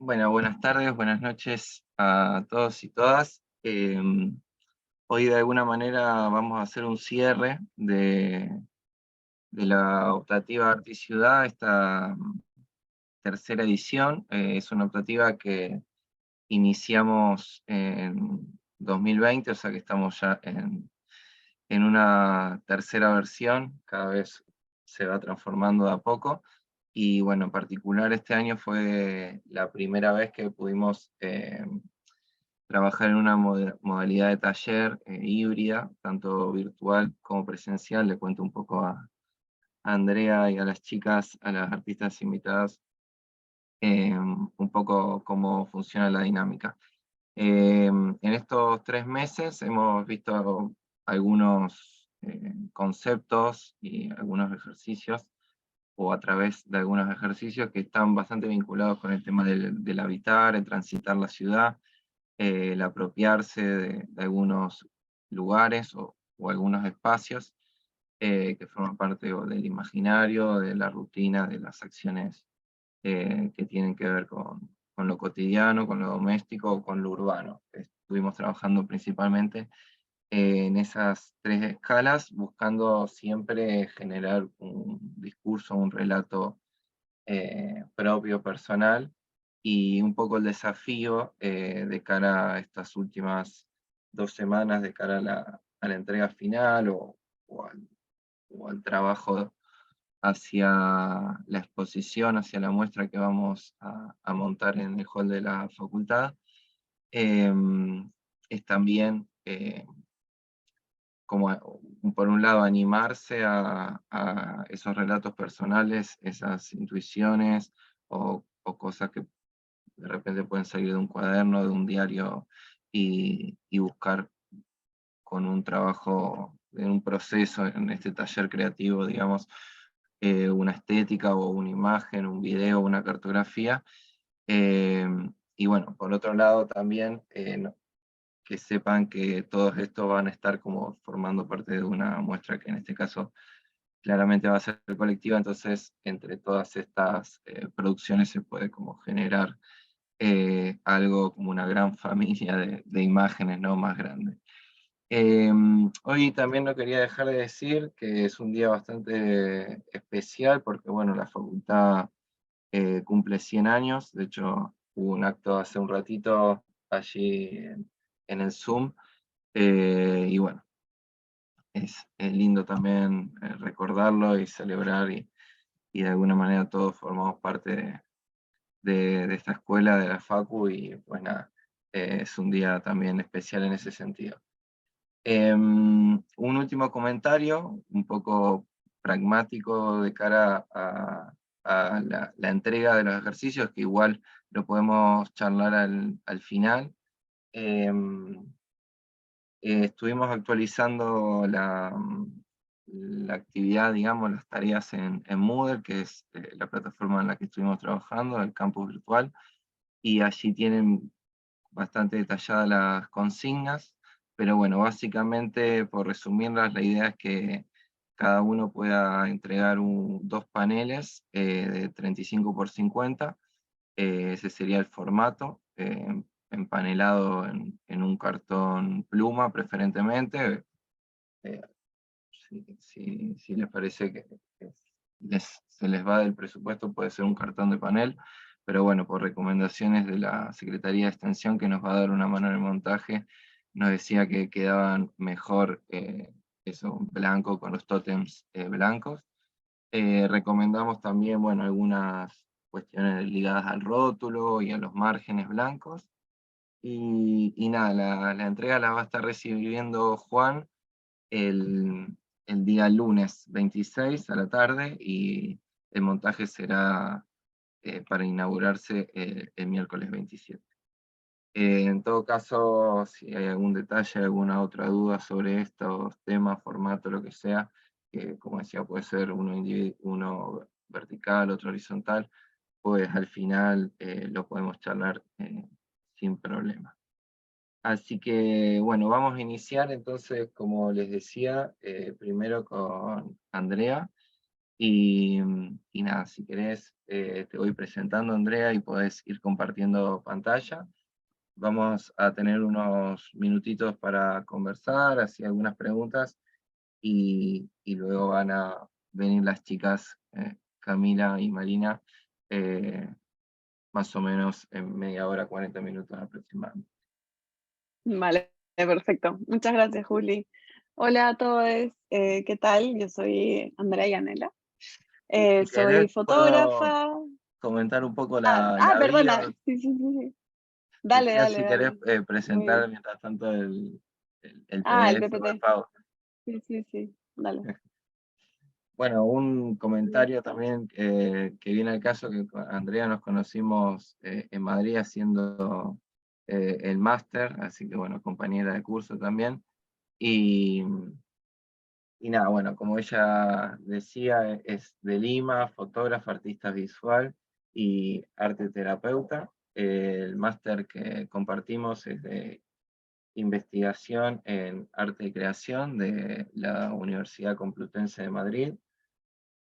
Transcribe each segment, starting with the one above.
Bueno, buenas tardes, buenas noches a todos y todas. Hoy de alguna manera vamos a hacer un cierre de la optativa Arte y Ciudad, esta tercera edición. Es una optativa que iniciamos en 2020, o sea que estamos ya en una tercera versión, cada vez se va transformando de a poco. Y bueno, en particular este año fue la primera vez que pudimos trabajar en una modalidad de taller híbrida, tanto virtual como presencial. Le cuento un poco a Andrea y a las chicas, a las artistas invitadas, un poco cómo funciona la dinámica. En estos 3 meses hemos visto algunos conceptos y algunos ejercicios, o a través de algunos ejercicios que están bastante vinculados con el tema del habitar, el transitar la ciudad, el apropiarse de algunos lugares o algunos espacios que forman parte o del imaginario, de la rutina, de las acciones que tienen que ver con lo cotidiano, con lo doméstico o con lo urbano. Estuvimos trabajando principalmente en esas tres escalas, buscando siempre generar un discurso, un relato propio, personal, y un poco el desafío de cara a estas últimas 2 semanas, de cara a la entrega final o al, o al trabajo hacia la exposición, hacia la muestra que vamos a montar en el hall de la facultad. Es también como por un lado animarse a esos relatos personales, esas intuiciones o cosas que de repente pueden salir de un cuaderno, de un diario, y buscar con un trabajo, en un proceso, en este taller creativo, digamos, una estética o una imagen, un video, una cartografía. Eh, y bueno, por otro lado también que sepan que todos estos van a estar como formando parte de una muestra que en este caso claramente va a ser colectiva. Entonces entre todas estas producciones se puede como generar algo como una gran familia de imágenes, ¿no? Más grande. Hoy también no quería dejar de decir que es un día bastante especial porque, bueno, la facultad cumple 100 años. De hecho hubo un acto hace un ratito allí en el Zoom, y bueno, es lindo también recordarlo y celebrar, y de alguna manera todos formamos parte de esta escuela, de la Facu, y pues nada, es un día también especial en ese sentido. Un último comentario, un poco pragmático de cara a la entrega de los ejercicios, que igual lo podemos charlar al final. Em, Estuvimos actualizando la actividad, digamos, las tareas en Moodle, que es la plataforma en la que estuvimos trabajando, el campus virtual, y allí tienen bastante detalladas las consignas, pero bueno, básicamente, por resumirlas, la idea es que cada uno pueda entregar dos paneles de 35 por 50. Ese sería el formato, empanelado en un cartón pluma preferentemente. eh, si les parece que se les va del presupuesto, puede ser un cartón de panel, pero bueno, por recomendaciones de la Secretaría de Extensión, que nos va a dar una mano en el montaje, nos decía que quedaban mejor eso, blanco, con los tótems blancos. Recomendamos también, bueno, algunas cuestiones ligadas al rótulo y a los márgenes blancos. Y nada, la entrega la va a estar recibiendo Juan el, el día lunes 26 a la tarde, y el montaje será para inaugurarse el miércoles 27. En todo caso, si hay algún detalle, alguna otra duda sobre estos temas, formato, lo que sea, que como decía puede ser uno vertical, otro horizontal, pues al final lo podemos charlar sin problema. Así que bueno, vamos a iniciar entonces, como les decía, primero con Andrea, Y nada, si querés, te voy presentando, Andrea, y podés ir compartiendo pantalla. Vamos a tener unos minutitos para conversar, así algunas preguntas, y luego van a venir las chicas, Camila y Marina, más o menos en media hora, 40 minutos aproximadamente. Vale, perfecto. Muchas gracias, Juli. Hola a todos, ¿qué tal? Yo soy Andrea Yanela. Si querés, Soy puedo fotógrafa. comentar un poco la Perdona. bio. Sí, sí, sí, sí. Si Dale, querés, dale, si querés dale. Muy presentar bien. mientras tanto el El PDF o el PPT. PowerPoint. Sí, sí, sí. Dale. Bueno, un comentario Listo. también que viene al caso, que con Andrea nos conocimos en Madrid haciendo el máster, así que bueno, compañera de curso también. Y, y nada, bueno, como ella decía, es de Lima, fotógrafa, artista visual y arte terapeuta. El máster que compartimos es de investigación en arte y creación de la Universidad Complutense de Madrid.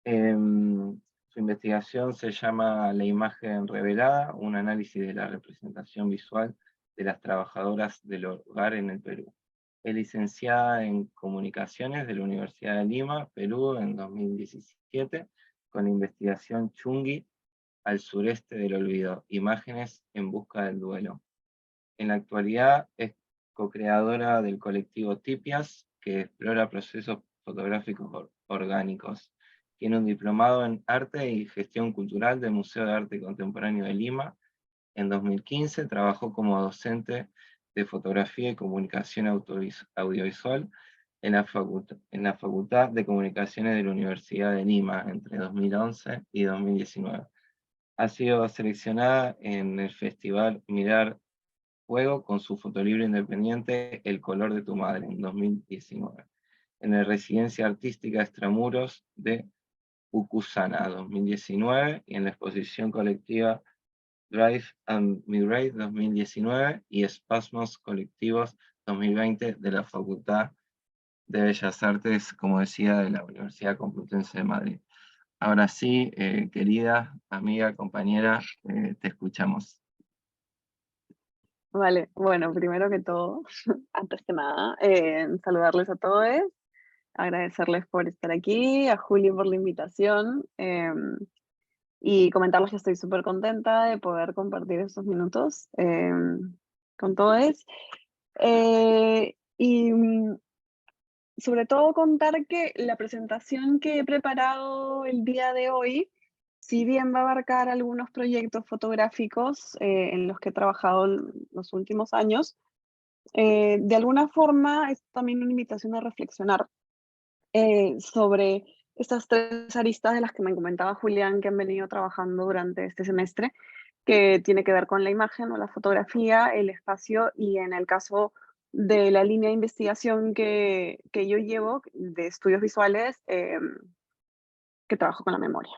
Su investigación se llama La imagen revelada, un análisis de la representación visual de las trabajadoras del hogar en el Perú. Es licenciada en Comunicaciones de la Universidad de Lima, Perú, en 2017, con la investigación Chungui al sureste del olvido, imágenes en busca del duelo. En la actualidad es co-creadora del colectivo Tipias, que explora procesos fotográficos orgánicos. Tiene un diplomado en arte y gestión cultural del Museo de Arte Contemporáneo de Lima. En 2015 trabajó como docente de fotografía y comunicación audiovisual en la Facultad de Comunicaciones de la Universidad de Lima entre 2011 y 2019. Ha sido seleccionada en el Festival Mirar Fuego con su fotolibro independiente El color de tu madre en 2019, en la Residencia Artística Extramuros de Ucusana 2019 y en la exposición colectiva Drive and Migrate 2019 y Espasmos Colectivos 2020 de la Facultad de Bellas Artes, como decía, de la Universidad Complutense de Madrid. Ahora sí, querida amiga, compañera, te escuchamos. Vale, bueno, primero que todo, antes que nada, saludarles a todos, agradecerles por estar aquí, a Juli por la invitación, y comentarles que estoy súper contenta de poder compartir estos minutos con todos. Y sobre todo contar que la presentación que he preparado el día de hoy, si bien va a abarcar algunos proyectos fotográficos en los que he trabajado los últimos años, de alguna forma es también una invitación a reflexionar sobre estas tres aristas de las que me comentaba Julián que han venido trabajando durante este semestre, que tiene que ver con la imagen o la fotografía, el espacio y en el caso de la línea de investigación que yo llevo de estudios visuales, que trabajo con la memoria.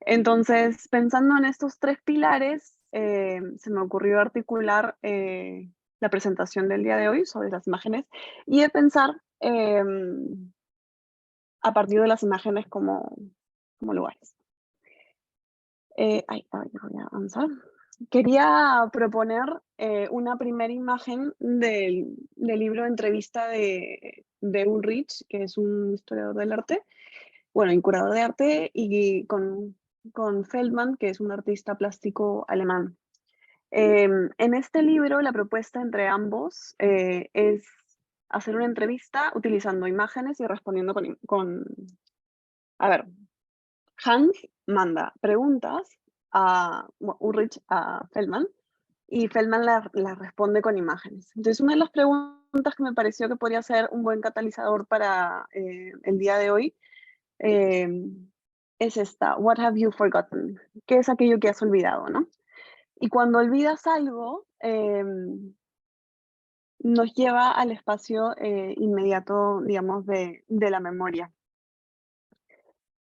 Entonces, pensando en estos tres pilares, se me ocurrió articular la presentación del día de hoy sobre las imágenes y de pensar a partir de las imágenes como lugares. A ver, voy a avanzar. Quería proponer una primera imagen del libro Entrevista de Ulrich, que es un historiador del arte, bueno, y curador de arte, y con Feldman, que es un artista plástico alemán. En este libro, la propuesta entre ambos es hacer una entrevista utilizando imágenes y respondiendo a ver, Hans manda preguntas Ulrich a Feldman y Feldman las responde con imágenes. Entonces, una de las preguntas que me pareció que podría ser un buen catalizador para el día de hoy eh, es esta: What have you forgotten? ¿Qué es aquello que has olvidado, no? Y cuando olvidas algo, nos lleva al espacio inmediato, digamos, de la memoria.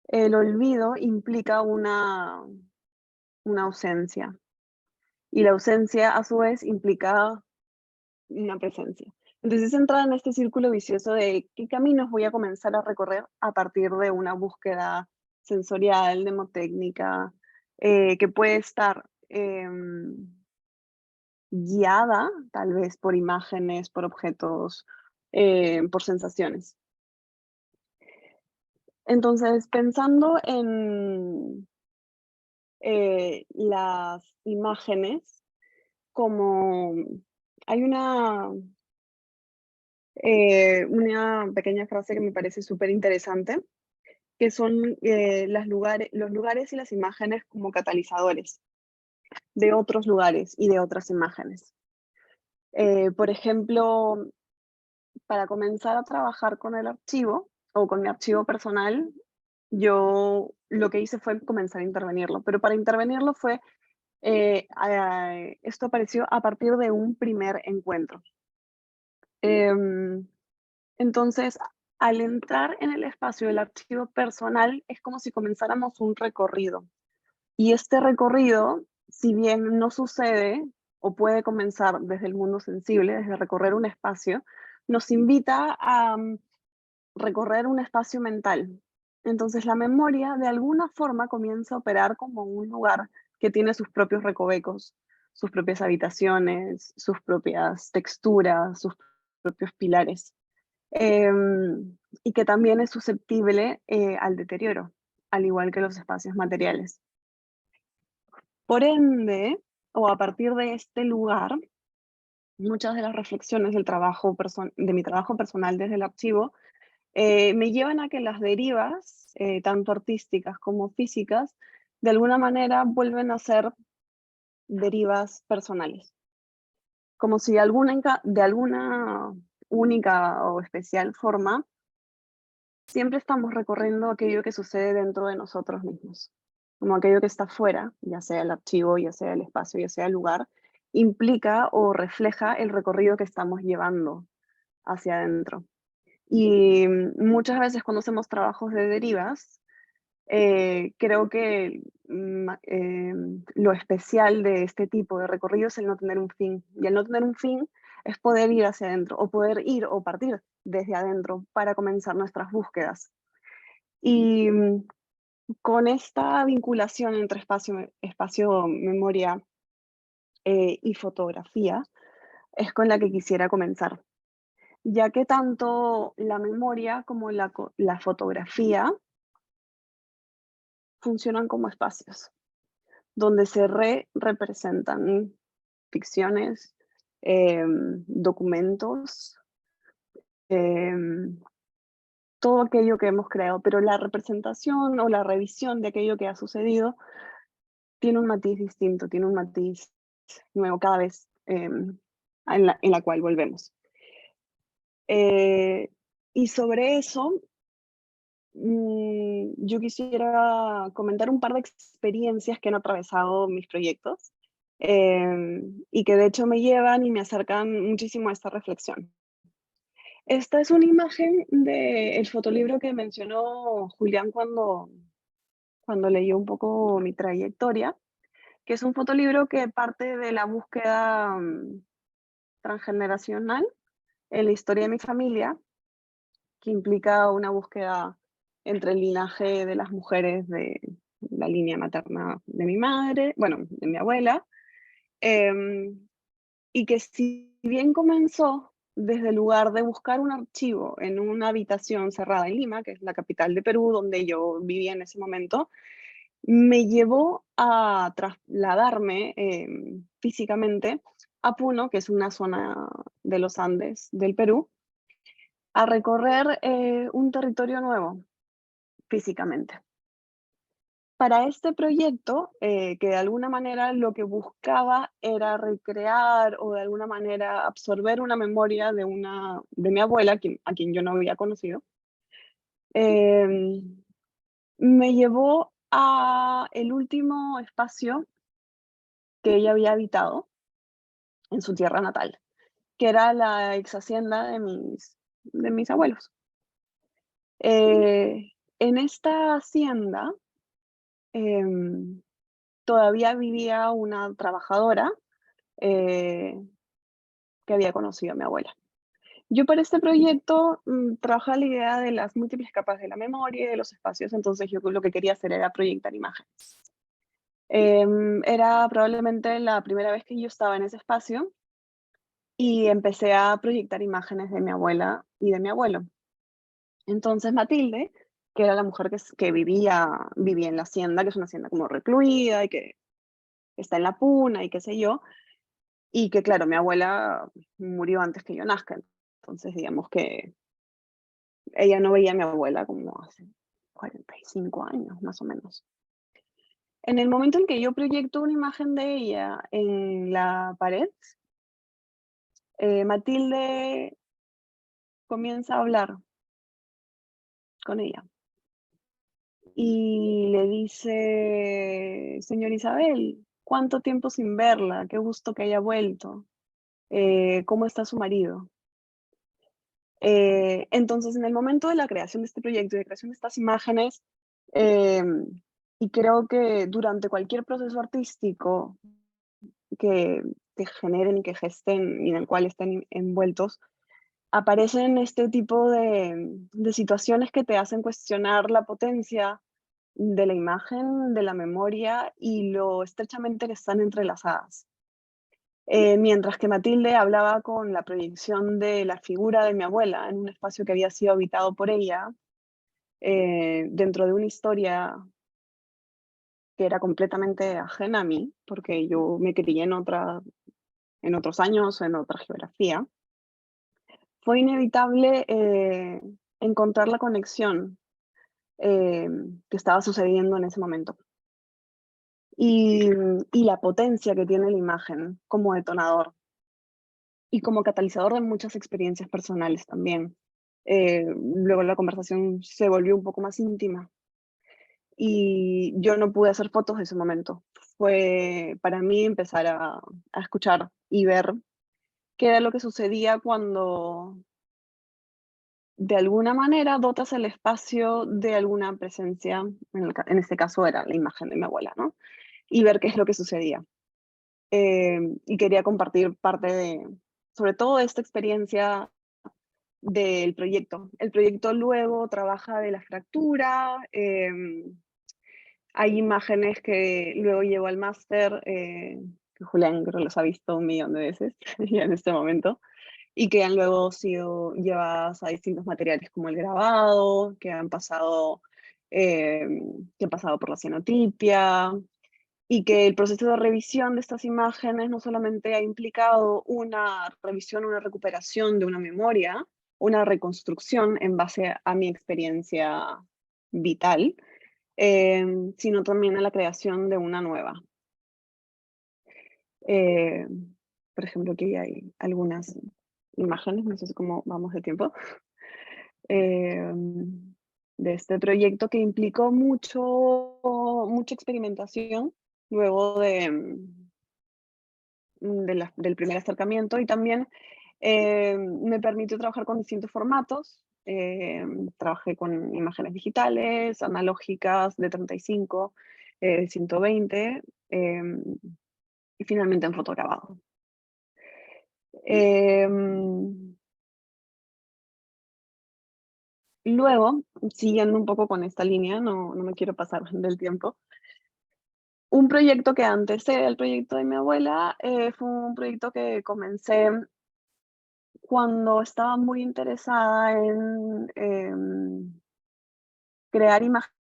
El olvido implica una ausencia y la ausencia a su vez implica una presencia. Entonces entra en este círculo vicioso de qué caminos voy a comenzar a recorrer a partir de una búsqueda sensorial, mnemotécnica, que puede estar guiada tal vez por imágenes, por objetos, por sensaciones. Entonces, pensando en las imágenes, como hay una pequeña frase que me parece súper interesante, que son los lugares y las imágenes como catalizadores de otros lugares y de otras imágenes. Por ejemplo, para comenzar a trabajar con el archivo o con mi archivo personal, yo lo que hice fue comenzar a intervenirlo, pero para intervenirlo fue, esto apareció a partir de un primer encuentro. Em, entonces, al entrar en el espacio del archivo personal, es como si comenzáramos un recorrido. Y este recorrido, si bien no sucede o puede comenzar desde el mundo sensible, desde recorrer un espacio, nos invita a recorrer un espacio mental. Entonces la memoria de alguna forma comienza a operar como un lugar que tiene sus propios recovecos, sus propias habitaciones, sus propias texturas, sus propios pilares, y que también es susceptible al deterioro, al igual que los espacios materiales. Por ende, o a partir de este lugar, muchas de las reflexiones de mi trabajo personal desde el archivo me llevan a que las derivas, tanto artísticas como físicas, de alguna manera vuelven a ser derivas personales. Como si de alguna única o especial forma, siempre estamos recorriendo aquello que sucede dentro de nosotros mismos. Como aquello que está fuera, ya sea el archivo, ya sea el espacio, ya sea el lugar, implica o refleja el recorrido que estamos llevando hacia adentro. Y muchas veces cuando hacemos trabajos de derivas, creo que lo especial de este tipo de recorrido es el no tener un fin. Y el no tener un fin es poder ir hacia adentro, o poder ir o partir desde adentro para comenzar nuestras búsquedas. Y con esta vinculación entre espacio, memoria y fotografía, es con la que quisiera comenzar, ya que tanto la memoria como la fotografía funcionan como espacios, donde se representan ficciones, documentos, em, todo aquello que hemos creado, pero la representación o la revisión de aquello que ha sucedido tiene un matiz distinto, tiene un matiz nuevo cada vez, en la cual volvemos. Y sobre eso, yo quisiera comentar un par de experiencias que han atravesado mis proyectos, y que de hecho me llevan y me acercan muchísimo a esta reflexión. Esta es una imagen del fotolibro que mencionó Julián cuando leyó un poco mi trayectoria, que es un fotolibro que parte de la búsqueda transgeneracional en la historia de mi familia, que implica una búsqueda entre el linaje de las mujeres de la línea materna de mi madre, bueno, de mi abuela, y que si bien comenzó desde el lugar de buscar un archivo en una habitación cerrada en Lima, que es la capital de Perú, donde yo vivía en ese momento, me llevó a trasladarme físicamente a Puno, que es una zona de los Andes del Perú, a recorrer un territorio nuevo físicamente. Para este proyecto, que de alguna manera lo que buscaba era recrear o de alguna manera absorber una memoria de mi abuela, a quien yo no había conocido, me llevó a el último espacio que ella había habitado en su tierra natal, que era la ex hacienda de mis abuelos. En esta hacienda em, todavía vivía una trabajadora eh, que había conocido a mi abuela. Yo para este proyecto trabajaba la idea de las múltiples capas de la memoria y de los espacios, entonces yo lo que quería hacer era proyectar imágenes. Era probablemente la primera vez que yo estaba en ese espacio y empecé a proyectar imágenes de mi abuela y de mi abuelo. Entonces Matilde, que era la mujer que vivía en la hacienda, que es una hacienda como recluida y que está en la puna y qué sé yo, y que claro, mi abuela murió antes que yo nazca, entonces digamos que ella no veía a mi abuela como hace 45 años, más o menos. En el momento en que yo proyecto una imagen de ella en la pared, Matilde comienza a hablar con ella y le dice, señor Isabel, ¿cuánto tiempo sin verla? Qué gusto que haya vuelto. ¿Cómo está su marido? Entonces, en el momento de la creación de este proyecto y de creación de estas imágenes, y creo que durante cualquier proceso artístico que generen y que gesten y en el cual estén envueltos, aparecen este tipo de situaciones que te hacen cuestionar la potencia de la imagen, de la memoria y lo estrechamente que están entrelazadas. Mientras que Matilde hablaba con la proyección de la figura de mi abuela en un espacio que había sido habitado por ella, dentro de una historia que era completamente ajena a mí, porque yo me crié en otros años, en otra geografía, fue inevitable encontrar la conexión eh, que estaba sucediendo en ese momento. Y la potencia que tiene la imagen como detonador y como catalizador de muchas experiencias personales también. Luego la conversación se volvió un poco más íntima y yo no pude hacer fotos de ese momento. Fue para mí empezar a escuchar y ver qué era lo que sucedía cuando de alguna manera dotas el espacio de alguna presencia, en este caso era la imagen de mi abuela, ¿no? Y ver qué es lo que sucedía. Y quería compartir parte sobre todo de esta experiencia del proyecto. El proyecto luego trabaja de la fractura, hay imágenes que luego llevo al máster, que Julián creo los ha visto 1.000.000 de veces ya en este momento, y que han luego sido llevadas a distintos materiales como el grabado, eh, que han pasado por la cianotipia, y que el proceso de revisión de estas imágenes no solamente ha implicado una revisión, una recuperación de una memoria, una reconstrucción en base a mi experiencia vital, sino también a la creación de una nueva. Eh, por ejemplo, aquí hay algunas imágenes, no sé cómo vamos de tiempo, eh, de este proyecto que implicó mucha experimentación luego del primer acercamiento y también me permitió trabajar con distintos formatos. Trabajé con imágenes digitales, analógicas de 35, 120 y finalmente en fotograbado. Luego, siguiendo un poco con esta línea, no me quiero pasar del tiempo, un proyecto que antecede al proyecto de mi abuela fue un proyecto que comencé cuando estaba muy interesada en crear imágenes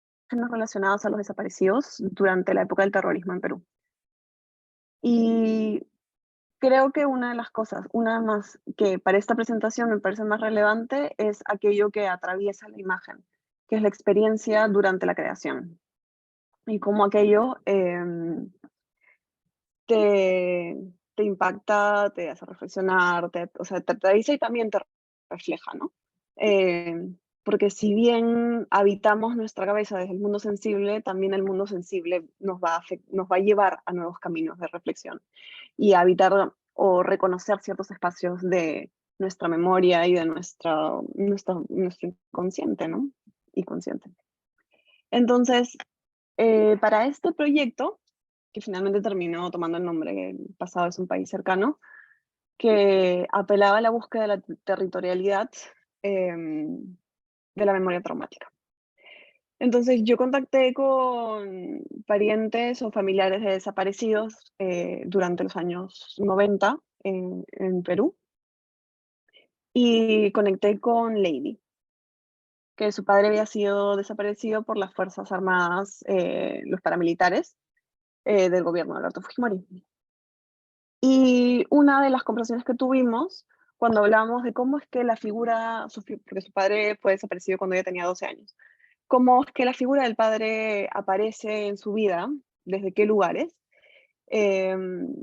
relacionadas a los desaparecidos durante la época del terrorismo en Perú. Y creo que una de las cosas, una más que para esta presentación me parece más relevante es aquello que atraviesa la imagen, que es la experiencia durante la creación. Y cómo aquello te, te impacta, te hace reflexionar, o sea, te atraviesa y también te refleja, ¿no? Porque si bien habitamos nuestra cabeza desde el mundo sensible, también el mundo sensible nos va a llevar a nuevos caminos de reflexión y a habitar o reconocer ciertos espacios de nuestra memoria y de nuestro inconsciente, ¿no? Y consciente. Entonces, para este proyecto, que finalmente terminó tomando el nombre El pasado es un país cercano, que apelaba a la búsqueda de la territorialidad de la memoria traumática. Entonces yo contacté con parientes o familiares de desaparecidos durante los años 90 en Perú y conecté con Lady, que su padre había sido desaparecido por las Fuerzas Armadas, los paramilitares del gobierno de Alberto Fujimori. Y una de las conversaciones que tuvimos cuando hablamos de cómo es que la figura, porque su padre fue desaparecido cuando ella tenía 12 años, cómo es que la figura del padre aparece en su vida, desde qué lugares, em,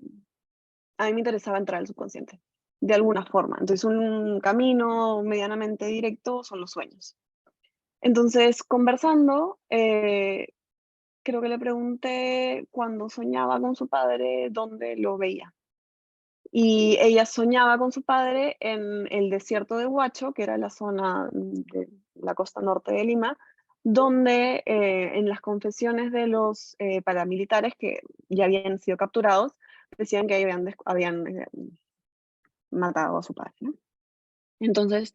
a mí me interesaba entrar al subconsciente, de alguna forma. Entonces, un camino medianamente directo son los sueños. Entonces, conversando, creo que le pregunté cuando soñaba con su padre dónde lo veía. Y ella soñaba con su padre en el desierto de Huacho, que era la zona de la costa norte de Lima, donde en las confesiones de los paramilitares que ya habían sido capturados, decían que habían matado a su padre, ¿no? Entonces,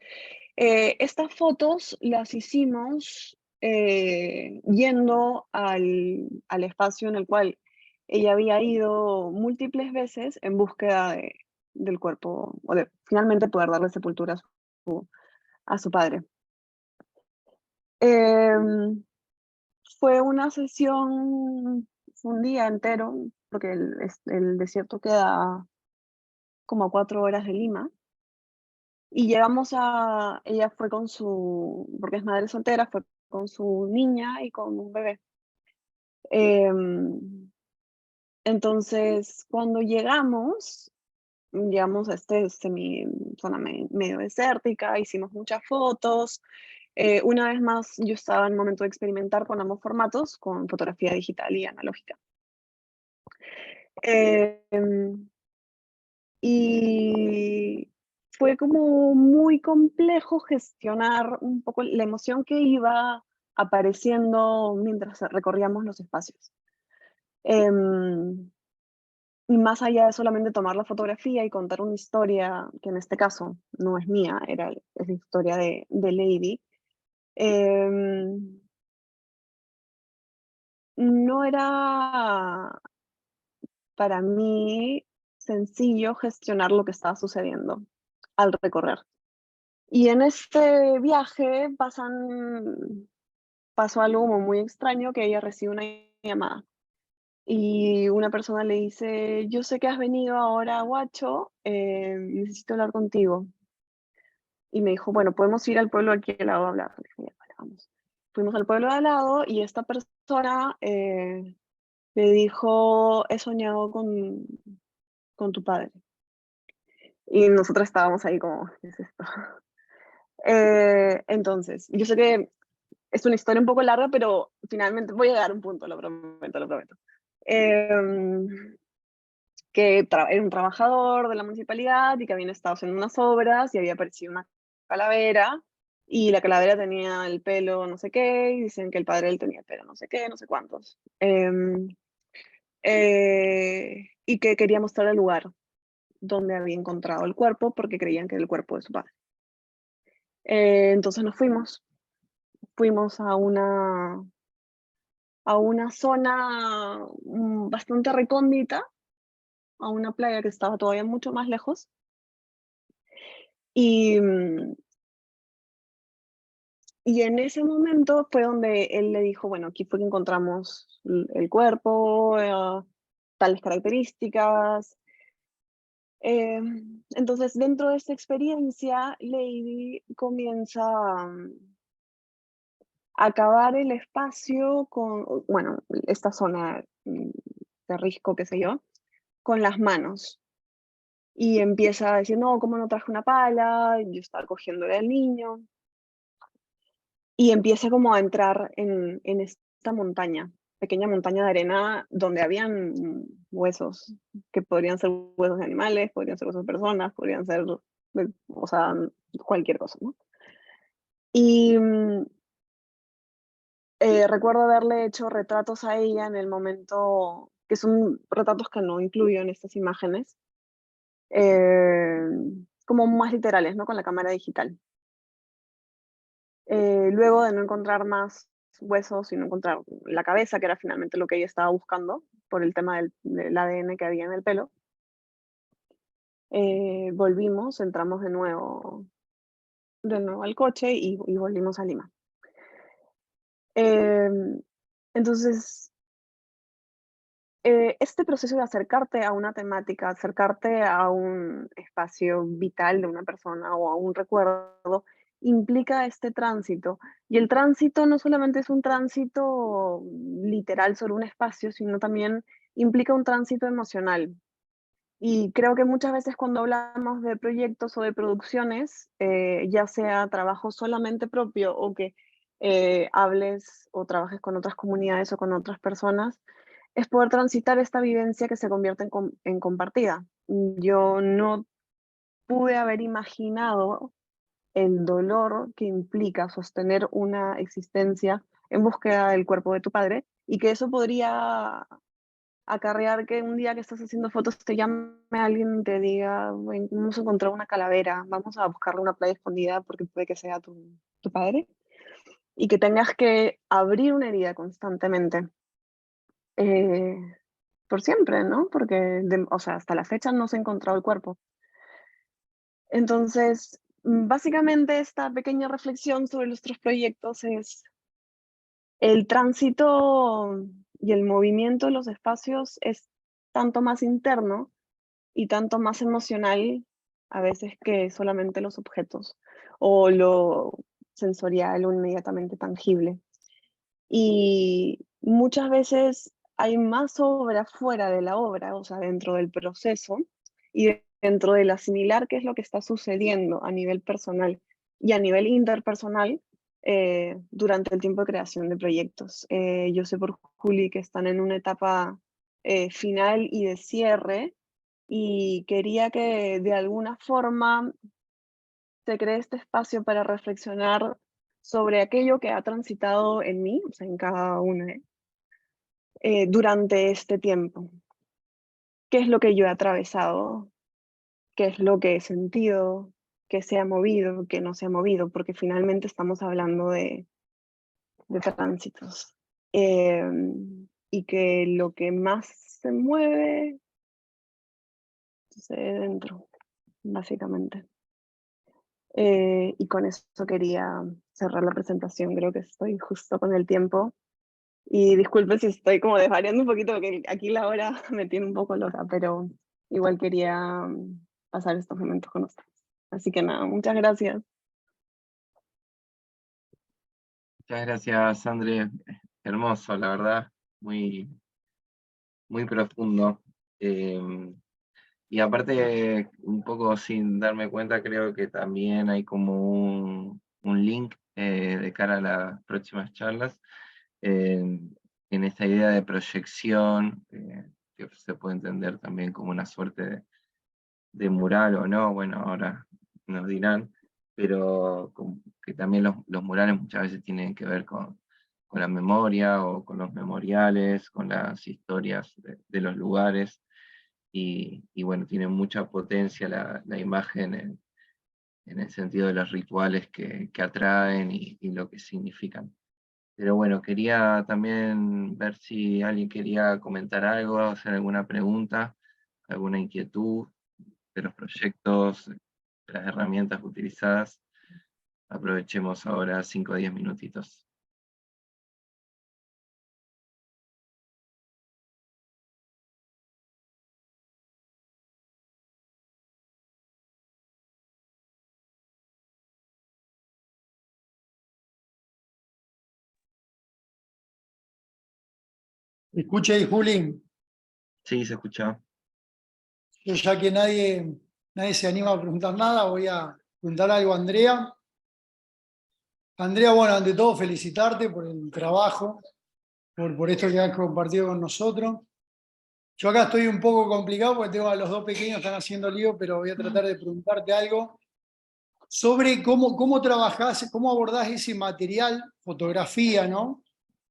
estas fotos las hicimos yendo al espacio en el cual ella había ido múltiples veces en búsqueda del cuerpo, o de finalmente poder darle sepultura a su padre. Em, Fue una sesión, fue un día entero, porque el desierto queda como a 4 horas de Lima. Y ella fue con porque es madre soltera, fue con su niña y con un bebé. Em, entonces, cuando llegamos a zona medio desértica, hicimos muchas fotos. Una vez más, yo estaba en el momento de experimentar con ambos formatos, con fotografía digital y analógica. Em, y fue como muy complejo gestionar un poco la emoción que iba apareciendo mientras recorríamos los espacios. Em, y más allá de solamente tomar la fotografía y contar una historia, que en este caso no es mía, es la historia de Lady, em, no era para mí sencillo gestionar lo que estaba sucediendo al recorrer. Y en este viaje pasó algo como muy extraño, que ella recibe una llamada y una persona le dice: yo sé que has venido ahora a Huacho, necesito hablar contigo. Y me dijo: bueno, podemos ir al pueblo aquí al lado a hablar. Le dije: "Ya, vale, vamos". Fuimos al pueblo de al lado y esta persona le dijo: he soñado con tu padre. Y nosotros estábamos ahí como, ¿qué es esto? Entonces, yo sé que es una historia un poco larga, pero finalmente voy a llegar a un punto, lo prometo, lo prometo. Em, era un trabajador de la municipalidad y que habían estado haciendo unas obras y había aparecido una calavera y la calavera tenía el pelo no sé qué y dicen que el padre de él tenía el pelo no sé qué, no sé cuántos. Y que quería mostrar el lugar donde había encontrado el cuerpo porque creían que era el cuerpo de su padre. Entonces nos fuimos a una zona bastante recóndita, a una playa que estaba todavía mucho más lejos. Y, y en ese momento fue donde él le dijo: bueno, aquí fue que encontramos el cuerpo, tales características. Entonces, dentro de esta experiencia, Lady comienza a acabar el espacio bueno, esta zona de risco, qué sé yo, con las manos. Y empieza a decir: no, ¿cómo no traje una pala? Yo estaba cogiéndole al niño. Y empieza como a entrar en esta montaña, pequeña montaña de arena donde habían huesos, que podrían ser huesos de animales, podrían ser huesos de personas, podrían ser, o sea, cualquier cosa, ¿no? Y recuerdo haberle hecho retratos a ella en el momento, que son retratos que no incluyo en estas imágenes, como más literales, ¿no? Con la cámara digital. Luego de no encontrar más huesos y no encontrar la cabeza, que era finalmente lo que ella estaba buscando, por el tema del ADN que había en el pelo, volvimos, entramos de nuevo al coche y volvimos a Lima. Entonces, este proceso de acercarte a una temática, acercarte a un espacio vital de una persona o a un recuerdo, implica este tránsito. Y el tránsito no solamente es un tránsito literal sobre un espacio, sino también implica un tránsito emocional. Y creo que muchas veces cuando hablamos de proyectos o de producciones, ya sea trabajo solamente propio o que hables o trabajes con otras comunidades o con otras personas, es poder transitar esta vivencia que se convierte en compartida. Yo no pude haber imaginado el dolor que implica sostener una existencia en búsqueda del cuerpo de tu padre y que eso podría acarrear que un día que estás haciendo fotos te llame alguien y te diga: "Ven, hemos encontrado una calavera, vamos a buscarle una playa escondida porque puede que sea tu padre", y que tengas que abrir una herida constantemente, eh, por siempre, ¿no? Porque, o sea, hasta la fecha no se ha encontrado el cuerpo. Entonces, básicamente esta pequeña reflexión sobre nuestros proyectos es el tránsito y el movimiento de los espacios es tanto más interno y tanto más emocional a veces que solamente los objetos o lo sensorial o inmediatamente tangible. Y muchas veces hay más obra fuera de la obra, o sea, dentro del proceso y dentro del asimilar qué es lo que está sucediendo a nivel personal y a nivel interpersonal durante el tiempo de creación de proyectos. Yo sé por Juli que están en una etapa final y de cierre y quería que de alguna forma se cree este espacio para reflexionar sobre aquello que ha transitado en mí, o sea, en cada una, durante este tiempo. ¿Qué es lo que yo he atravesado? ¿Qué es lo que he sentido? ¿Qué se ha movido? ¿Qué no se ha movido? Porque finalmente estamos hablando de tránsitos. Y que lo que más se mueve sucede dentro, básicamente. Y con eso quería cerrar la presentación. Creo que estoy justo con el tiempo. Y disculpe si estoy como desvariando un poquito, porque aquí la hora me tiene un poco loca, pero igual quería pasar estos momentos con ustedes. Así que nada, muchas gracias. Muchas gracias, André. Hermoso, la verdad, muy, muy profundo. Y aparte, un poco sin darme cuenta, creo que también hay como un link de cara a las próximas charlas en esta idea de proyección, que se puede entender también como una suerte de mural o no, bueno, ahora nos dirán, pero que también los murales muchas veces tienen que ver con la memoria o con los memoriales, con las historias de los lugares, y bueno, tiene mucha potencia la imagen en el sentido de los rituales que atraen y lo que significan. Pero bueno, quería también ver si alguien quería comentar algo, hacer alguna pregunta, alguna inquietud de los proyectos, de las herramientas utilizadas. Aprovechemos ahora 5 o 10 minutitos. Escucha ahí, Juli, Sí, se escucha. yo ya que nadie se anima a preguntar nada, voy a preguntar algo a Andrea. Andrea, bueno, ante todo felicitarte por el trabajo, por esto que has compartido con nosotros. Yo acá estoy un poco complicado porque tengo a los dos pequeños que están haciendo lío, pero voy a tratar de preguntarte algo sobre cómo trabajás, cómo abordás ese material, fotografía, ¿no?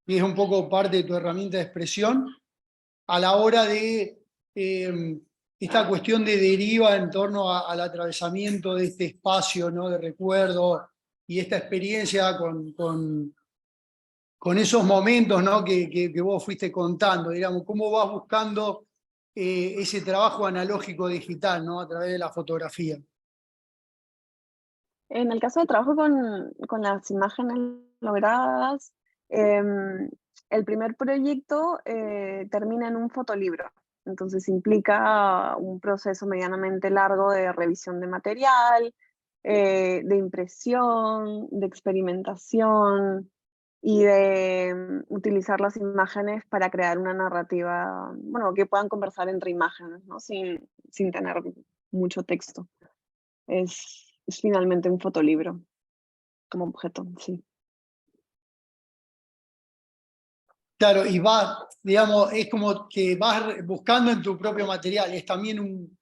Y es un poco parte de tu herramienta de expresión a la hora de esta cuestión de deriva en torno al atravesamiento de este espacio, ¿no? De recuerdo y esta experiencia con esos momentos, ¿no? que vos fuiste contando, digamos, cómo vas buscando ese trabajo analógico digital, ¿no? A través de la fotografía. En el caso de trabajo con las imágenes logradas, el primer proyecto termina en un fotolibro. Entonces implica un proceso medianamente largo de revisión de material, de impresión, de experimentación y de utilizar las imágenes para crear una narrativa, bueno, que puedan conversar entre imágenes, ¿no? Sin tener mucho texto. Es finalmente un fotolibro como objeto, sí. Claro, y vas, digamos, es como que vas buscando en tu propio material, es también un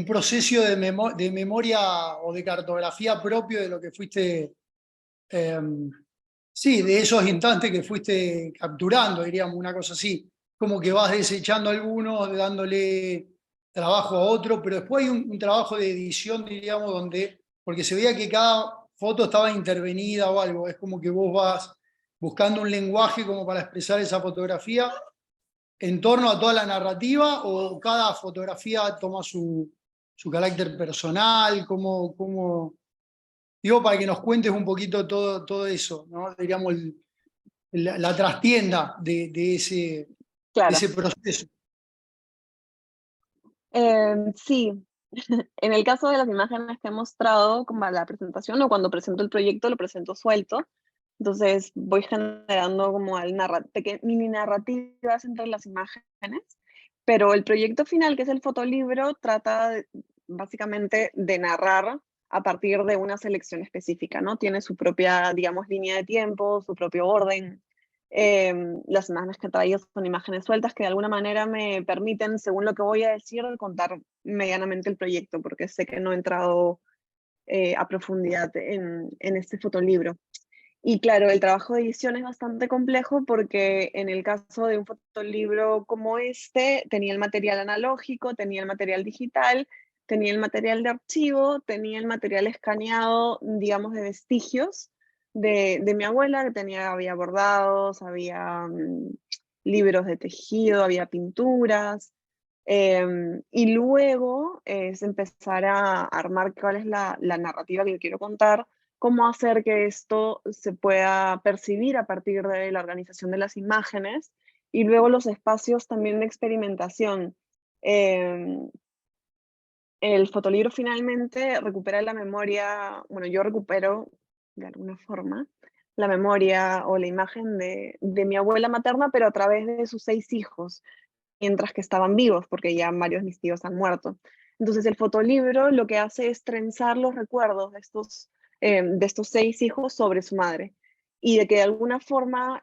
proceso de memoria o de cartografía propio de lo que fuiste, sí, de esos instantes que fuiste capturando, diríamos, una cosa así, como que vas desechando algunos, dándole trabajo a otro, pero después hay un trabajo de edición, diríamos, donde, porque se veía que cada foto estaba intervenida o algo, es como que vos vas buscando un lenguaje como para expresar esa fotografía en torno a toda la narrativa, o cada fotografía toma su carácter personal, digo, para que nos cuentes un poquito todo eso, ¿no? Diríamos, la trastienda de Claro. ese proceso. Sí, en el caso de las imágenes que he mostrado como la presentación o cuando presento el proyecto, lo presento suelto. Entonces voy generando como mini narrativas entre las imágenes, pero el proyecto final, que es el fotolibro, trata básicamente de narrar a partir de una selección específica, ¿no? Tiene su propia, digamos, línea de tiempo, su propio orden. Las imágenes que traigo son imágenes sueltas que de alguna manera me permiten, según lo que voy a decir, contar medianamente el proyecto, porque sé que no he entrado a profundidad en este fotolibro. Y claro, el trabajo de edición es bastante complejo porque en el caso de un fotolibro como este, tenía el material analógico, tenía el material digital, tenía el material de archivo, tenía el material escaneado, digamos, de vestigios de mi abuela, que había bordados, había libros de tejido, había pinturas. Y luego es empezar a armar cuál es la narrativa que yo quiero contar, cómo hacer que esto se pueda percibir a partir de la organización de las imágenes y luego los espacios también de experimentación. El fotolibro finalmente recupera la memoria, bueno, yo recupero de alguna forma la memoria o la imagen de mi abuela materna, pero a través de sus 6 hijos, mientras que estaban vivos, porque ya varios de mis tíos han muerto. Entonces el fotolibro lo que hace es trenzar los recuerdos de estos 6 hijos sobre su madre, y de que de alguna forma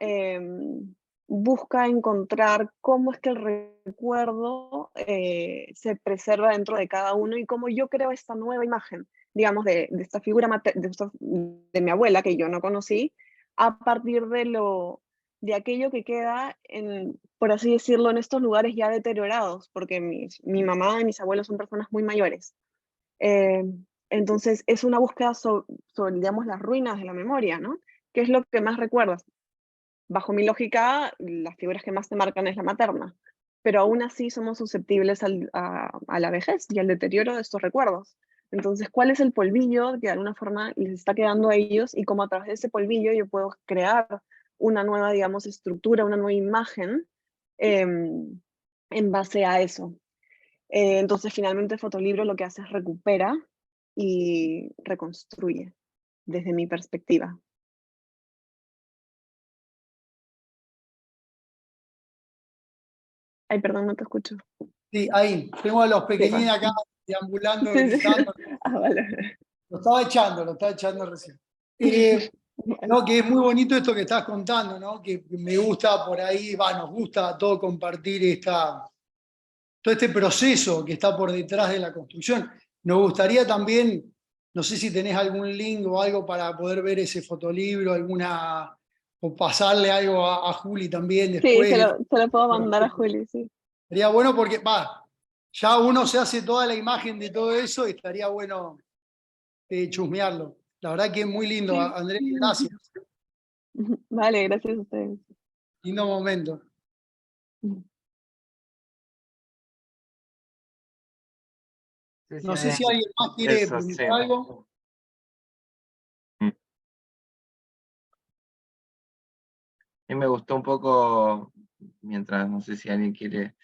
busca encontrar cómo es que el recuerdo se preserva dentro de cada uno y cómo yo creo esta nueva imagen, digamos, de esta figura de mi abuela, que yo no conocí, a partir de aquello que queda, por así decirlo, en estos lugares ya deteriorados, porque mi mamá y mis abuelos son personas muy mayores. Eh, entonces es una búsqueda sobre, digamos, las ruinas de la memoria, ¿no? ¿Qué es lo que más recuerdas? Bajo mi lógica, las figuras que más te marcan es la materna, pero aún así somos susceptibles a la vejez y al deterioro de estos recuerdos. Entonces, ¿cuál es el polvillo que de alguna forma les está quedando a ellos y cómo a través de ese polvillo yo puedo crear una nueva, digamos, estructura, una nueva imagen en base a eso? Entonces, finalmente, el fotolibro lo que hace es recupera y reconstruye desde mi perspectiva. Ay, perdón, no te escucho. Sí, ahí, tengo a los Sí, pequeñines acá deambulando, sí, sí. gritando. Ah, vale. Lo estaba echando recién. No, que es muy bonito esto que estás contando, ¿no? Que me gusta por ahí, nos gusta a todos compartir todo este proceso que está por detrás de la construcción. Nos gustaría también, no sé si tenés algún link o algo para poder ver ese fotolibro, o pasarle algo a Juli también Sí, después. se lo puedo mandar a Juli, sí. Sería bueno porque, ya uno se hace toda la imagen de todo eso y estaría bueno chusmearlo. La verdad que es muy lindo, Sí. Andrés, gracias. Vale, gracias a ustedes. Lindo momento. No sé si alguien más quiere Eso sí. preguntar algo. A mí me gustó un poco, mientras no sé si alguien quiere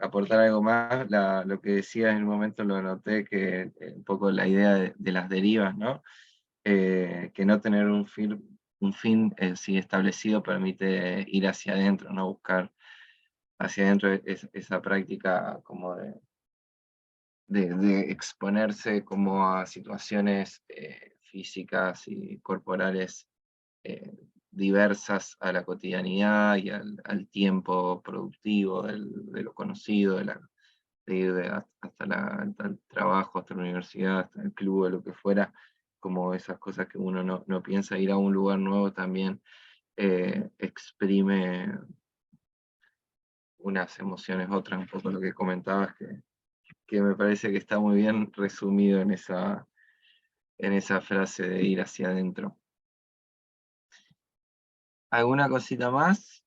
aportar algo más, lo que decía en un momento lo noté, que un poco la idea de las derivas, ¿no? Que no tener un fin sí establecido permite ir hacia adentro, ¿no? Buscar hacia adentro esa práctica como de exponerse como a situaciones físicas y corporales diversas a la cotidianidad y al tiempo productivo de lo conocido, de ir hasta el trabajo, hasta la universidad, hasta el club, o lo que fuera, como esas cosas que uno no piensa. Ir a un lugar nuevo también exprime unas emociones otras, un poco lo que comentabas, que me parece que está muy bien resumido en esa frase de ir hacia adentro. ¿Alguna cosita más?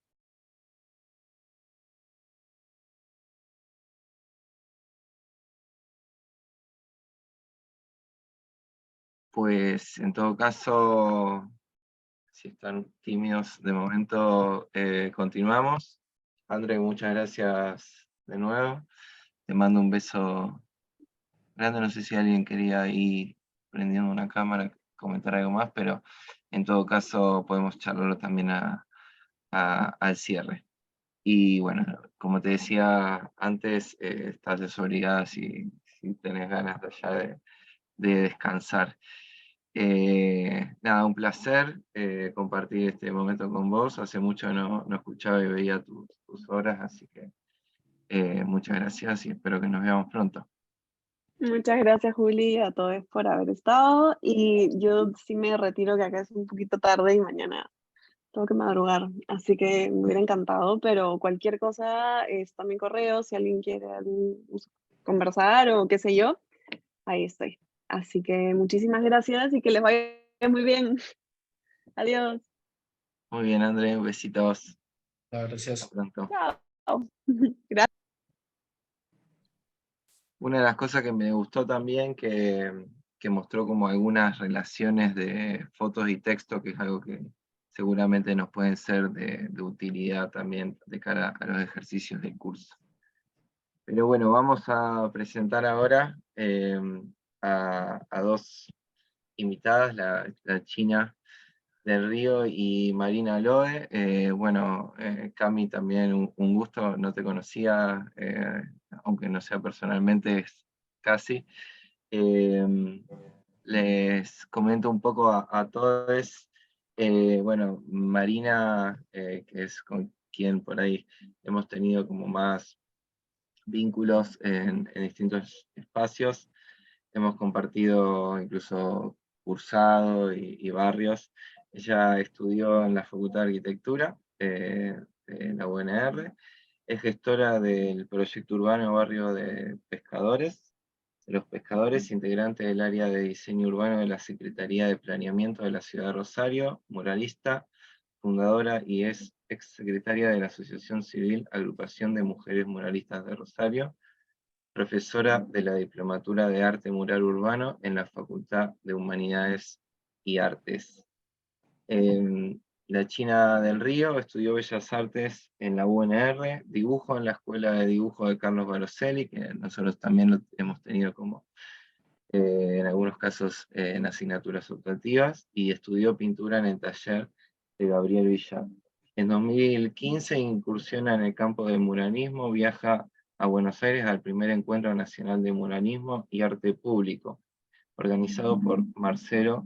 Pues en todo caso, si están tímidos de momento, continuamos. André, muchas gracias de nuevo. Te mando un beso grande. No sé si alguien quería ir prendiendo una cámara, comentar algo más, pero en todo caso podemos charlarlo también al cierre. Y bueno, como te decía antes, estás desobligada si tenés ganas ya de descansar. Nada, un placer compartir este momento con vos. Hace mucho no escuchaba y veía tus obras, así que muchas gracias y espero que nos veamos pronto. Muchas gracias, Juli, a todos por haber estado. Y yo sí me retiro, que acá es un poquito tarde y mañana tengo que madrugar. Así que me hubiera encantado, pero cualquier cosa está mi correo. Si alguien quiere conversar o qué sé yo, ahí estoy. Así que muchísimas gracias y que les vaya muy bien. Adiós. Muy bien, André, besitos. Gracias. Hasta pronto. Chao. Gracias. Una de las cosas que me gustó también, que mostró como algunas relaciones de fotos y texto, que es algo que seguramente nos pueden ser de utilidad también de cara a los ejercicios del curso. Pero bueno, vamos a presentar ahora a dos invitadas, la China del Río y Marina Loe. Bueno, Cami, también un gusto, no te conocía, aunque no sea personalmente, casi. Les comento un poco a todos. Bueno, Marina, que es con quien por ahí hemos tenido como más vínculos en distintos espacios, hemos compartido incluso cursado y barrios. Ella estudió en la Facultad de Arquitectura de la UNR, es gestora del proyecto urbano Barrio de Pescadores, los Pescadores, integrante del área de diseño urbano de la Secretaría de Planeamiento de la Ciudad de Rosario, muralista, fundadora y es exsecretaria de la Asociación Civil Agrupación de Mujeres Muralistas de Rosario, profesora de la Diplomatura de Arte Mural Urbano en la Facultad de Humanidades y Artes. La China del Río estudió Bellas Artes en la UNR, dibujo en la Escuela de Dibujo de Carlos Baroselli, que nosotros también lo hemos tenido como, en algunos casos, en asignaturas optativas, y estudió pintura en el taller de Gabriel Villar. En 2015 incursiona en el campo del muralismo, viaja a Buenos Aires al primer Encuentro Nacional de Muralismo y Arte Público, organizado por Marcelo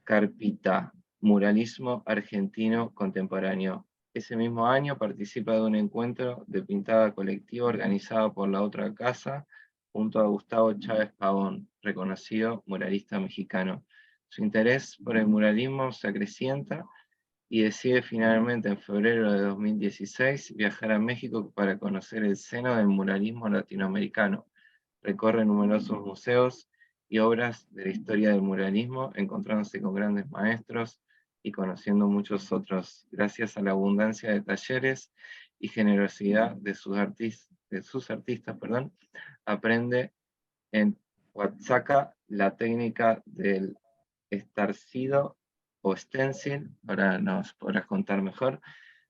Carpita, Muralismo Argentino Contemporáneo. Ese mismo año participa de un encuentro de pintada colectiva organizado por La Otra Casa, junto a Gustavo Chávez Pavón, reconocido muralista mexicano. Su interés por el muralismo se acrecienta y decide finalmente en febrero de 2016 viajar a México para conocer el seno del muralismo latinoamericano. Recorre numerosos museos y obras de la historia del muralismo, encontrándose con grandes maestros y conociendo muchos otros, gracias a la abundancia de talleres y generosidad de sus artistas, aprende en Oaxaca la técnica del estarcido o stencil. Ahora nos podrás contar mejor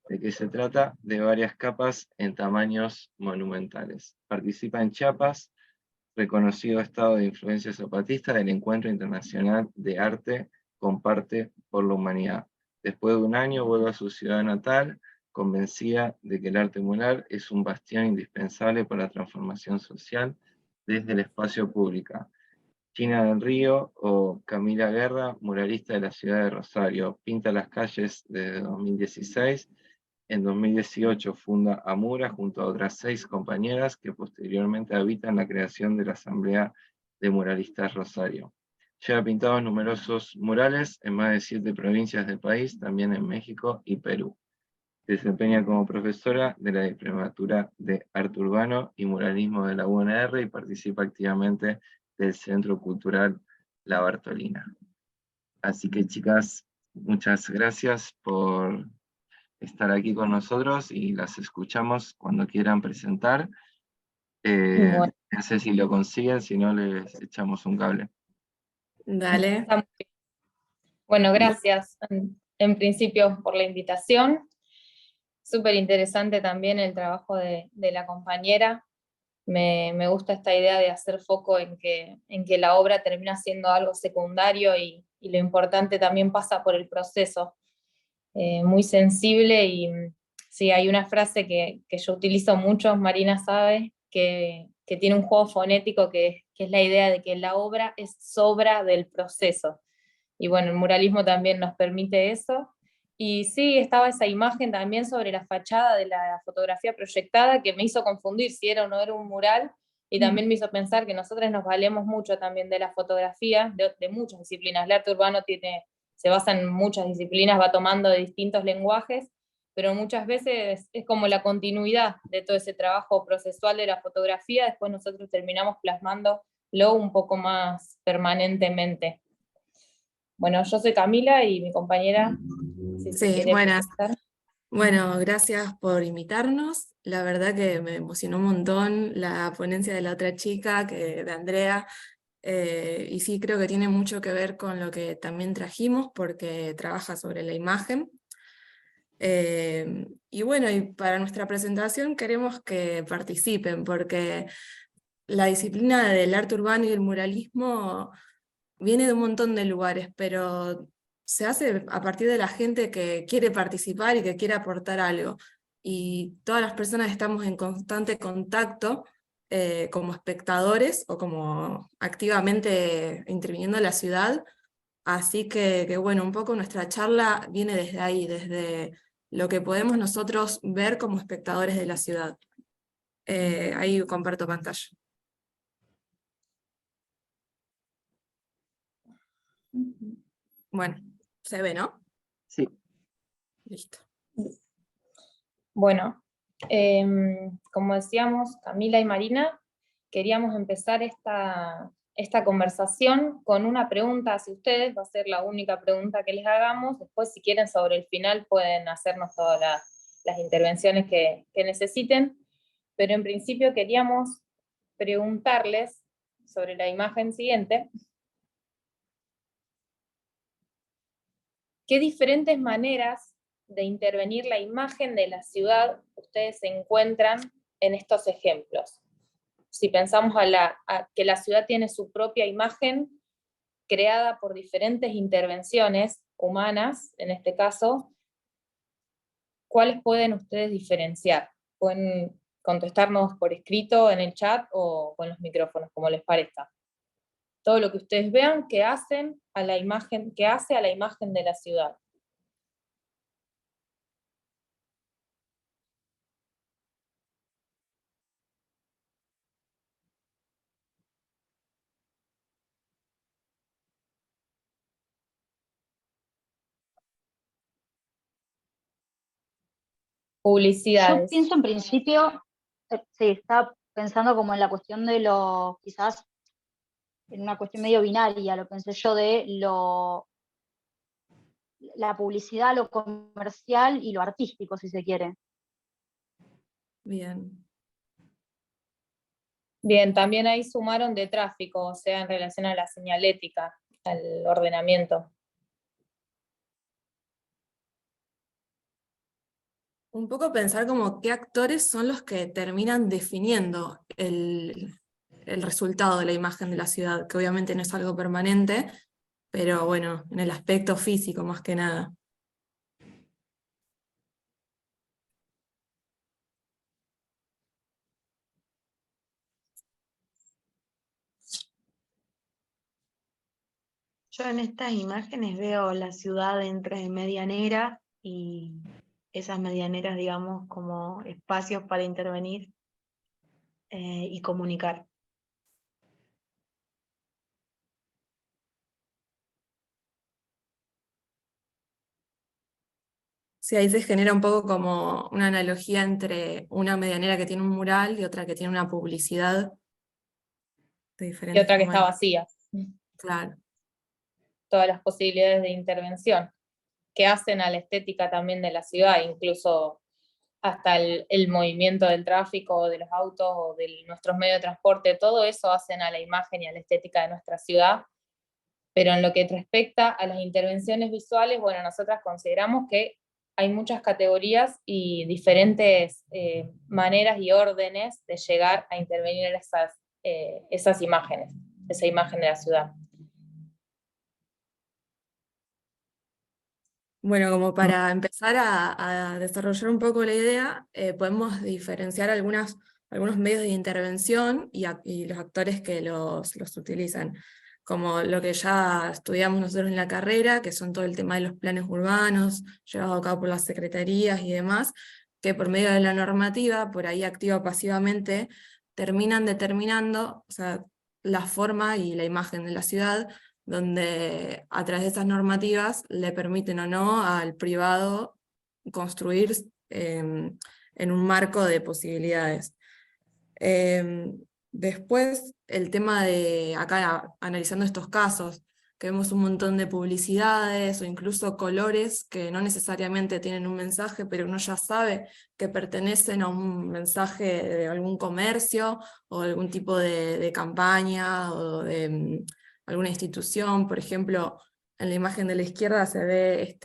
de qué se trata, de varias capas en tamaños monumentales. Participa en Chiapas, reconocido estado de influencia zapatista del Encuentro Internacional de Arte Comparte por la Humanidad. Después de un año vuelve a su ciudad natal, convencida de que el arte mural es un bastión indispensable para la transformación social desde el espacio público. China del Río o Camila Guerra, muralista de la ciudad de Rosario, pinta las calles desde 2016. En 2018 funda Amura junto a otras 6 compañeras que posteriormente habitan la creación de la Asamblea de Muralistas Rosario. Lleva pintados numerosos murales en más de 7 provincias del país, también en México y Perú. Se desempeña como profesora de la Diplomatura de Arte Urbano y Muralismo de la UNR y participa activamente del Centro Cultural La Bartolina. Así que, chicas, muchas gracias por estar aquí con nosotros y las escuchamos cuando quieran presentar. Bueno, No sé si lo consiguen, si no les echamos un cable. Dale. está muy bien. Bueno, gracias en principio por la invitación. Súper interesante también el trabajo de la compañera. Me gusta esta idea de hacer foco en que la obra termina siendo algo secundario y lo importante también pasa por el proceso. Muy sensible y sí, hay una frase que yo utilizo mucho, Marina sabe, que tiene un juego fonético que es la idea de que la obra es sobra del proceso. Y bueno, el muralismo también nos permite eso. Y sí, estaba esa imagen también sobre la fachada de la fotografía proyectada que me hizo confundir si era o no era un mural, y también me hizo pensar que nosotros nos valemos mucho también de la fotografía, de muchas disciplinas. El arte urbano se basa en muchas disciplinas, va tomando de distintos lenguajes, pero muchas veces es como la continuidad de todo ese trabajo procesual de la fotografía, después nosotros terminamos plasmándolo un poco más permanentemente. Bueno, yo soy Camila y mi compañera, si se Sí, quiere buenas. presentar. Bueno, gracias por invitarnos. La verdad que me emocionó un montón la ponencia de la otra chica, de Andrea, y sí creo que tiene mucho que ver con lo que también trajimos porque trabaja sobre la imagen. Y bueno, y para nuestra presentación queremos que participen porque la disciplina del arte urbano y el muralismo viene de un montón de lugares, pero se hace a partir de la gente que quiere participar y que quiere aportar algo. Y todas las personas estamos en constante contacto como espectadores o como activamente interviniendo en la ciudad. Así que bueno, un poco nuestra charla viene desde ahí, desde lo que podemos nosotros ver como espectadores de la ciudad. Ahí comparto pantalla. Bueno, se ve, ¿no? Sí. Listo. Bueno, como decíamos, Camila y Marina, queríamos empezar esta conversación con una pregunta hacia ustedes, va a ser la única pregunta que les hagamos, después si quieren sobre el final pueden hacernos todas las intervenciones que necesiten, pero en principio queríamos preguntarles sobre la imagen siguiente, ¿qué diferentes maneras de intervenir la imagen de la ciudad ustedes encuentran en estos ejemplos? Si pensamos a que la ciudad tiene su propia imagen creada por diferentes intervenciones humanas, en este caso, ¿cuáles pueden ustedes diferenciar? Pueden contestarnos por escrito en el chat o con los micrófonos, como les parezca. Todo lo que ustedes vean que hacen a la imagen, que hace a la imagen de la ciudad. Yo Publicidades. pienso en principio, sí, estaba pensando como en la cuestión de quizás en una cuestión medio binaria, lo pensé yo de la publicidad, lo comercial y lo artístico, si se quiere. Bien. Bien, también ahí sumaron de tráfico, o sea, en relación a la señalética, al ordenamiento. Un poco pensar como qué actores son los que terminan definiendo el resultado de la imagen de la ciudad, que obviamente no es algo permanente, pero bueno, en el aspecto físico más que nada. Yo en estas imágenes veo la ciudad entre medianera y esas medianeras, digamos, como espacios para intervenir y comunicar. Sí, ahí se genera un poco como una analogía entre una medianera que tiene un mural y otra que tiene una publicidad de Y diferentes otra que está tamaños. vacía. Claro. Todas las posibilidades de intervención que hacen a la estética también de la ciudad, incluso hasta el movimiento del tráfico, de los autos o de nuestros medios de transporte, todo eso hacen a la imagen y a la estética de nuestra ciudad. Pero en lo que respecta a las intervenciones visuales, bueno, nosotras consideramos que hay muchas categorías y diferentes maneras y órdenes de llegar a intervenir en esas imágenes, esa imagen de la ciudad. Bueno, como para empezar a desarrollar un poco la idea, podemos diferenciar algunos medios de intervención y los actores que los utilizan, como lo que ya estudiamos nosotros en la carrera, que son todo el tema de los planes urbanos, llevados a cabo por las secretarías y demás, que por medio de la normativa, por ahí activa o pasivamente, terminan determinando, o sea, la forma y la imagen de la ciudad, donde a través de esas normativas le permiten o no al privado construir en un marco de posibilidades. Después, el tema de, acá analizando estos casos, que vemos un montón de publicidades o incluso colores que no necesariamente tienen un mensaje, pero uno ya sabe que pertenecen a un mensaje de algún comercio o algún tipo de campaña o de alguna institución. Por ejemplo, en la imagen de la izquierda se ve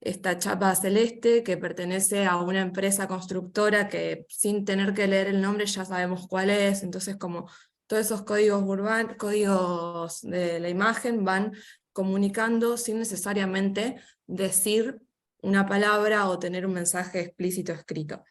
esta chapa celeste que pertenece a una empresa constructora que sin tener que leer el nombre ya sabemos cuál es. Entonces, como todos esos códigos códigos de la imagen van comunicando sin necesariamente decir una palabra o tener un mensaje explícito escrito.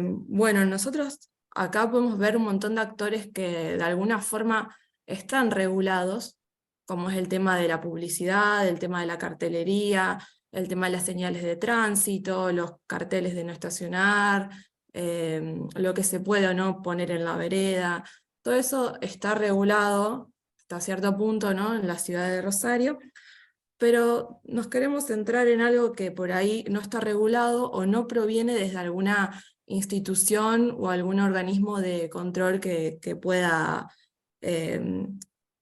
Bueno, nosotros acá podemos ver un montón de actores que de alguna forma están regulados, como es el tema de la publicidad, el tema de la cartelería, el tema de las señales de tránsito, los carteles de no estacionar, lo que se puede o no poner en la vereda. Todo eso está regulado hasta cierto punto, ¿no?, en la ciudad de Rosario, pero nos queremos centrar en algo que por ahí no está regulado o no proviene desde alguna institución o algún organismo de control que pueda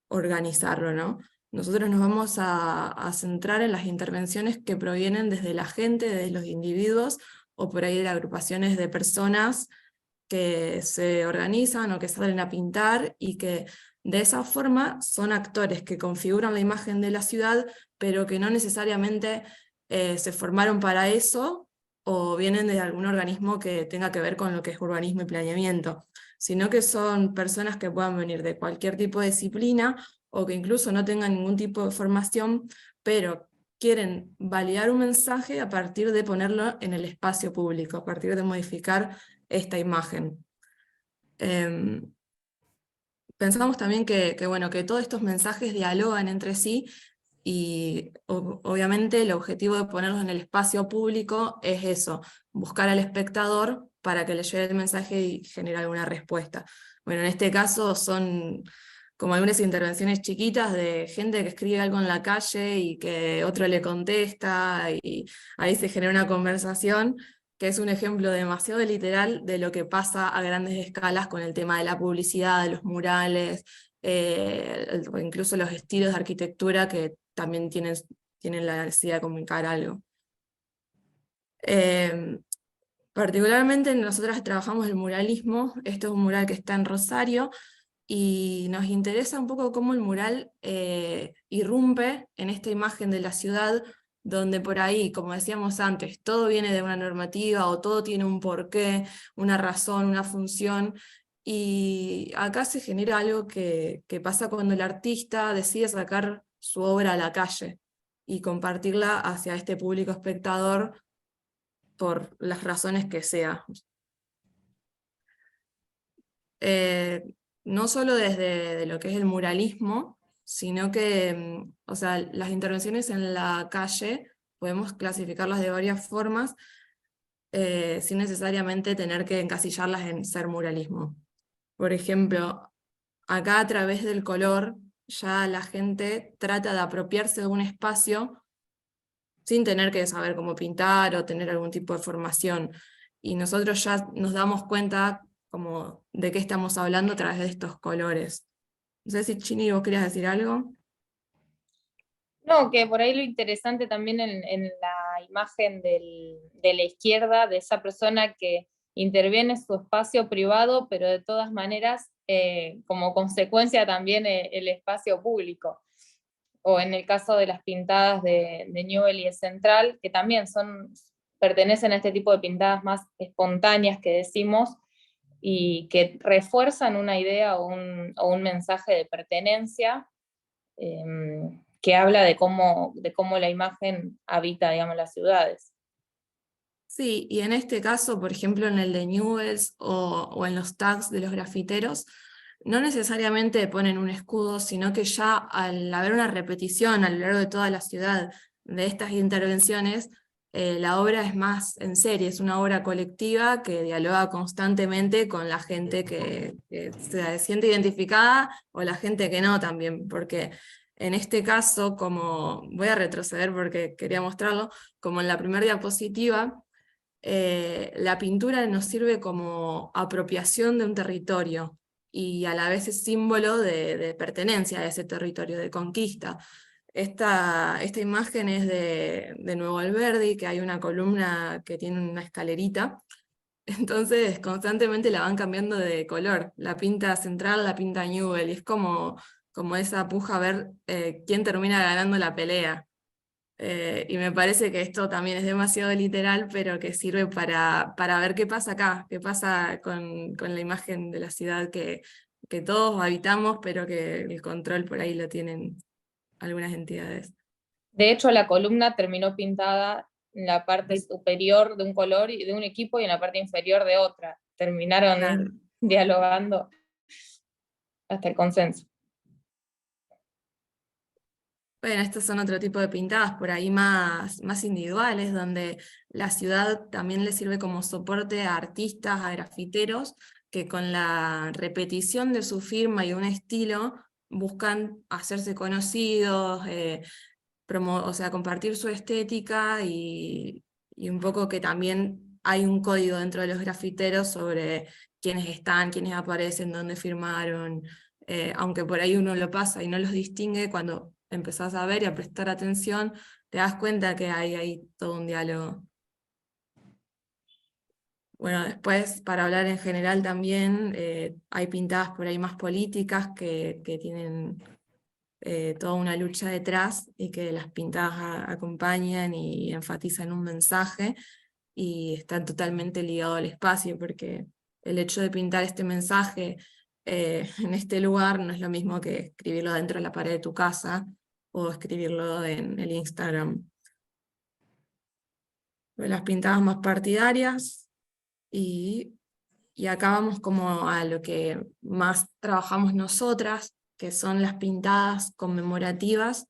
organizarlo, ¿no? Nosotros nos vamos a centrar en las intervenciones que provienen desde la gente, desde los individuos, o por ahí de agrupaciones de personas que se organizan o que salen a pintar y que de esa forma son actores que configuran la imagen de la ciudad, pero que no necesariamente se formaron para eso o vienen de algún organismo que tenga que ver con lo que es urbanismo y planeamiento, sino que son personas que puedan venir de cualquier tipo de disciplina o que incluso no tengan ningún tipo de formación, pero quieren validar un mensaje a partir de ponerlo en el espacio público, a partir de modificar esta imagen. Pensamos también bueno, que todos estos mensajes dialogan entre sí y obviamente el objetivo de ponerlos en el espacio público es eso, buscar al espectador para que le llegue el mensaje y genere alguna respuesta. Bueno, en este caso son como algunas intervenciones chiquitas de gente que escribe algo en la calle y que otro le contesta, y ahí se genera una conversación, que es un ejemplo demasiado literal de lo que pasa a grandes escalas con el tema de la publicidad, de los murales, o incluso los estilos de arquitectura que también tienen la necesidad de comunicar algo. Particularmente nosotras trabajamos el muralismo. Esto es un mural que está en Rosario, y nos interesa un poco cómo el mural irrumpe en esta imagen de la ciudad, donde por ahí, como decíamos antes, todo viene de una normativa o todo tiene un porqué, una razón, una función, y acá se genera algo que pasa cuando el artista decide sacar su obra a la calle y compartirla hacia este público espectador por las razones que sea. No solo desde de lo que es el muralismo, sino que, o sea, las intervenciones en la calle podemos clasificarlas de varias formas, sin necesariamente tener que encasillarlas en ser muralismo. Por ejemplo, acá a través del color, ya la gente trata de apropiarse de un espacio sin tener que saber cómo pintar o tener algún tipo de formación. Y nosotros ya nos damos cuenta como de qué estamos hablando a través de estos colores. No sé si Chini, vos querías decir algo. No, que por ahí lo interesante también en la imagen de la izquierda, de esa persona que interviene en su espacio privado, pero de todas maneras, como consecuencia también el espacio público. O en el caso de las pintadas de Newell y de Central, que también pertenecen a este tipo de pintadas más espontáneas que decimos, y que refuerzan una idea o un mensaje de pertenencia, que habla de cómo la imagen habita, digamos, las ciudades. Sí, y en este caso, por ejemplo, en el de Newells o en los tags de los grafiteros, no necesariamente ponen un escudo, sino que ya al haber una repetición a lo largo de toda la ciudad de estas intervenciones, la obra es más en serie, es una obra colectiva que dialoga constantemente con la gente que se siente identificada, o la gente que no también, porque en este caso, como voy a retroceder porque quería mostrarlo, como en la primera diapositiva, la pintura nos sirve como apropiación de un territorio, y a la vez es símbolo de pertenencia a ese territorio, de conquista. Esta imagen es de Nuevo Alberdi, que hay una columna que tiene una escalerita, entonces constantemente la van cambiando de color, la pinta Central, la pinta Newell, y es como esa puja a ver quién termina ganando la pelea. Y me parece que esto también es demasiado literal, pero que sirve para ver qué pasa acá, qué pasa con la imagen de la ciudad que todos habitamos, pero que el control por ahí lo tienen algunas entidades. De hecho, la columna terminó pintada en la parte superior de un color y de un equipo, y en la parte inferior de otra. Terminaron Claro. dialogando hasta el consenso. Bueno, estos son otro tipo de pintadas por ahí más individuales, donde la ciudad también le sirve como soporte a artistas, a grafiteros, que con la repetición de su firma y un estilo buscan hacerse conocidos, o sea, compartir su estética, y un poco que también hay un código dentro de los grafiteros sobre quiénes están, quiénes aparecen, dónde firmaron, aunque por ahí uno lo pasa y no los distingue, cuando empezás a ver y a prestar atención, te das cuenta que hay todo un diálogo. Bueno, después, para hablar en general también, hay pintadas por ahí más políticas que tienen toda una lucha detrás, y que las pintadas acompañan y enfatizan un mensaje, y están totalmente ligados al espacio, porque el hecho de pintar este mensaje en este lugar no es lo mismo que escribirlo dentro de la pared de tu casa o escribirlo en el Instagram. Las pintadas más partidarias, y acá vamos como a lo que más trabajamos nosotras, que son las pintadas conmemorativas,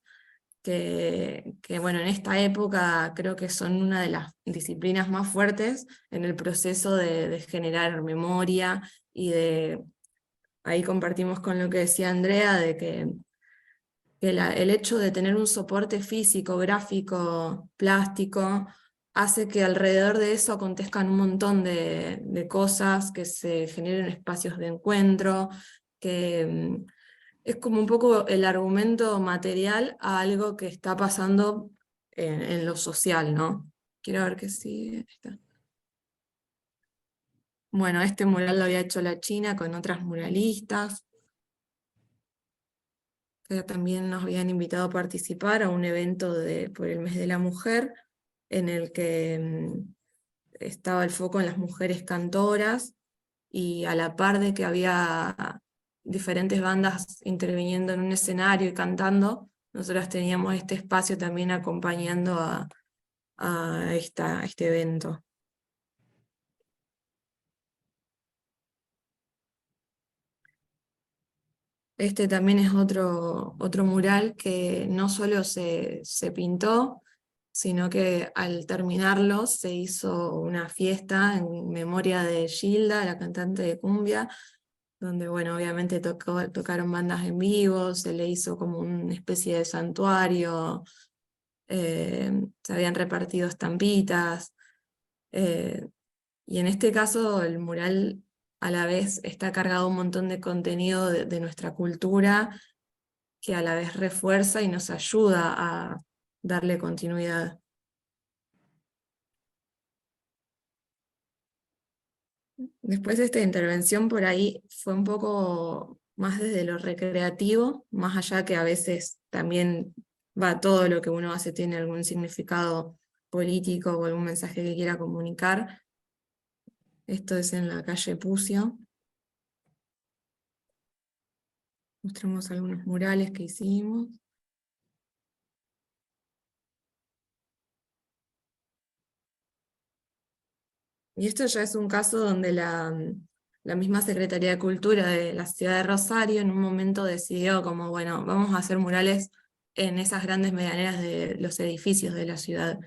que bueno, en esta época creo que son una de las disciplinas más fuertes en el proceso de generar memoria y de ahí compartimos con lo que decía Andrea, de que el hecho de tener un soporte físico, gráfico, plástico, hace que alrededor de eso acontezcan un montón de cosas, que se generen espacios de encuentro, que es como un poco el argumento material a algo que está pasando en lo social, ¿no? Quiero ver qué sigue. Está. Bueno, este mural lo había hecho la China con otras muralistas, que también nos habían invitado a participar a un evento por el mes de la mujer, en el que estaba el foco en las mujeres cantoras, y a la par de que había diferentes bandas interviniendo en un escenario y cantando, nosotras teníamos este espacio también acompañando a este evento. Este también es otro mural que no solo se pintó, sino que al terminarlo se hizo una fiesta en memoria de Gilda, la cantante de cumbia, donde, bueno, obviamente tocaron bandas en vivo, se le hizo como una especie de santuario, se habían repartido estampitas, y en este caso el mural a la vez está cargado un montón de contenido de nuestra cultura, que a la vez refuerza y nos ayuda a darle continuidad. Después esta intervención por ahí fue un poco más desde lo recreativo, más allá que a veces también todo lo que uno hace tiene algún significado político o algún mensaje que quiera comunicar. Esto es en la calle Pucio. Mostramos algunos murales que hicimos. Y esto ya es un caso donde la misma Secretaría de Cultura de la ciudad de Rosario en un momento decidió como, bueno, vamos a hacer murales en esas grandes medianeras de los edificios de la ciudad.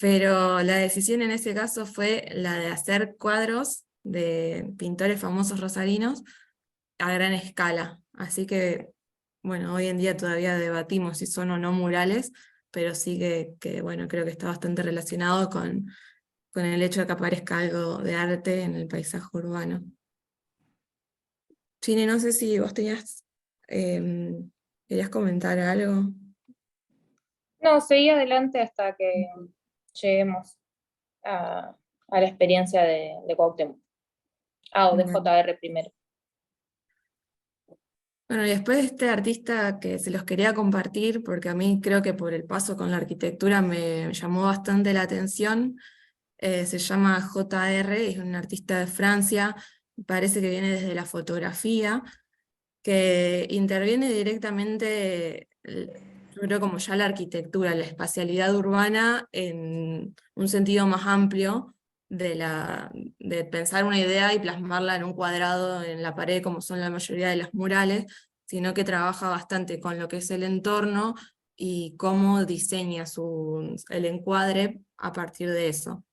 Pero la decisión en ese caso fue la de hacer cuadros de pintores famosos rosarinos a gran escala. Así que, bueno, hoy en día todavía debatimos si son o no murales, pero sí que bueno, creo que está bastante relacionado con el hecho de que aparezca algo de arte en el paisaje urbano. Chini, no sé si vos querías comentar algo. No, seguí adelante hasta que lleguemos a la experiencia de Cuauhtémoc. O de Bueno. JR primero. Bueno, y después de este artista que se los quería compartir, porque a mí creo que por el paso con la arquitectura me llamó bastante la atención, se llama JR, es un artista de Francia, parece que viene desde la fotografía, que interviene directamente, yo creo como ya la arquitectura, la espacialidad urbana en un sentido más amplio de pensar una idea y plasmarla en un cuadrado en la pared como son la mayoría de los murales, sino que trabaja bastante con lo que es el entorno y cómo diseña el encuadre a partir de eso.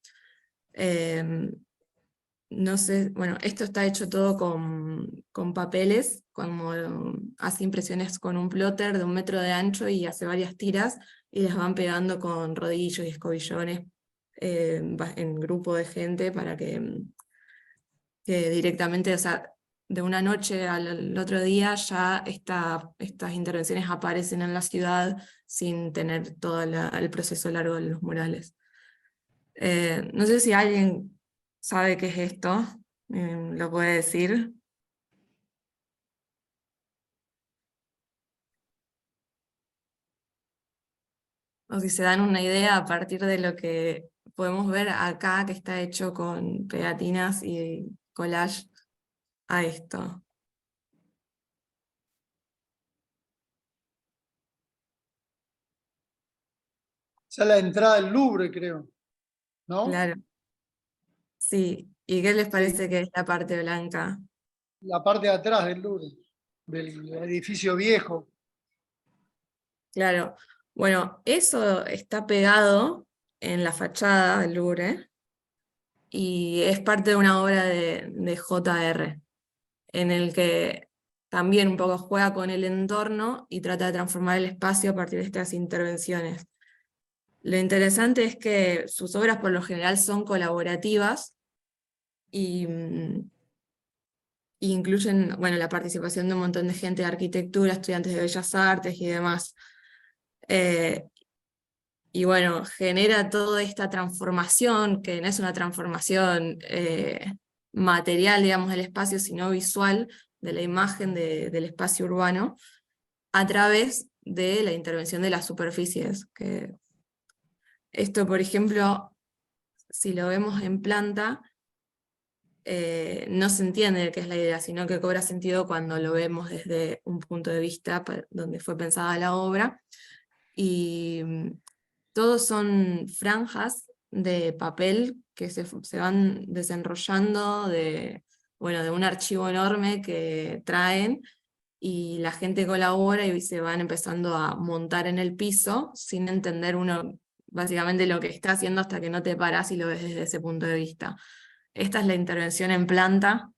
No sé, bueno, esto está hecho todo con papeles, como hace impresiones con un plotter de 1 metro de ancho y hace varias tiras y las van pegando con rodillos y escobillones en grupo de gente para que directamente, o sea, de una noche al otro día ya estas intervenciones aparecen en la ciudad sin tener todo el proceso largo de los murales. No sé si alguien sabe qué es esto, lo puede decir. O si se dan una idea a partir de lo que podemos ver acá, que está hecho con pegatinas y collage a esto. Esa es la entrada del Louvre, creo, ¿no? Claro. Sí, ¿y qué les parece Sí, que es la parte blanca? la parte de atrás del Louvre, del edificio viejo. Claro, bueno, eso está pegado en la fachada del Louvre y es parte de una obra de JR. en el que también un poco juega con el entorno y trata de transformar el espacio a partir de estas intervenciones. Lo interesante es que sus obras por lo general son colaborativas y incluyen, bueno, la participación de un montón de gente de arquitectura, estudiantes de bellas artes y demás. Y bueno, genera toda esta transformación, que no es una transformación material, digamos, del espacio, sino visual, de la imagen del espacio urbano, a través de la intervención de las superficies. Que esto, por ejemplo, si lo vemos en planta, no se entiende qué es la idea, sino que cobra sentido cuando lo vemos desde un punto de vista donde fue pensada la obra. Y todos son franjas de papel que se van desenrollando bueno, de un archivo enorme que traen, y la gente colabora y se van empezando a montar en el piso sin entender uno básicamente lo que está haciendo hasta que no te paras y lo ves desde ese punto de vista. Esta es la intervención en planta,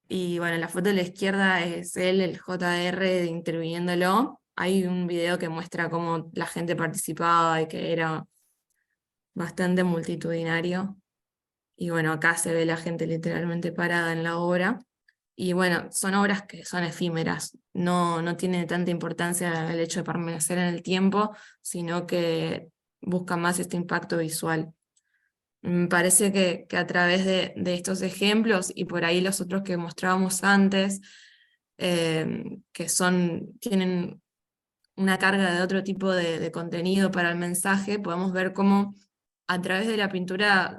y bueno, la foto de la izquierda es él, el JR, interviniéndolo. Hay un video que muestra cómo la gente participaba y que era bastante multitudinario. Y bueno, acá se ve la gente literalmente parada en la obra. Y bueno, son obras que son efímeras, no tiene tanta importancia el hecho de permanecer en el tiempo, sino que busca más este impacto visual. Me parece que a través de estos ejemplos, y por ahí los otros que mostrábamos antes, que tienen una carga de otro tipo de contenido para el mensaje, podemos ver cómo a través de la pintura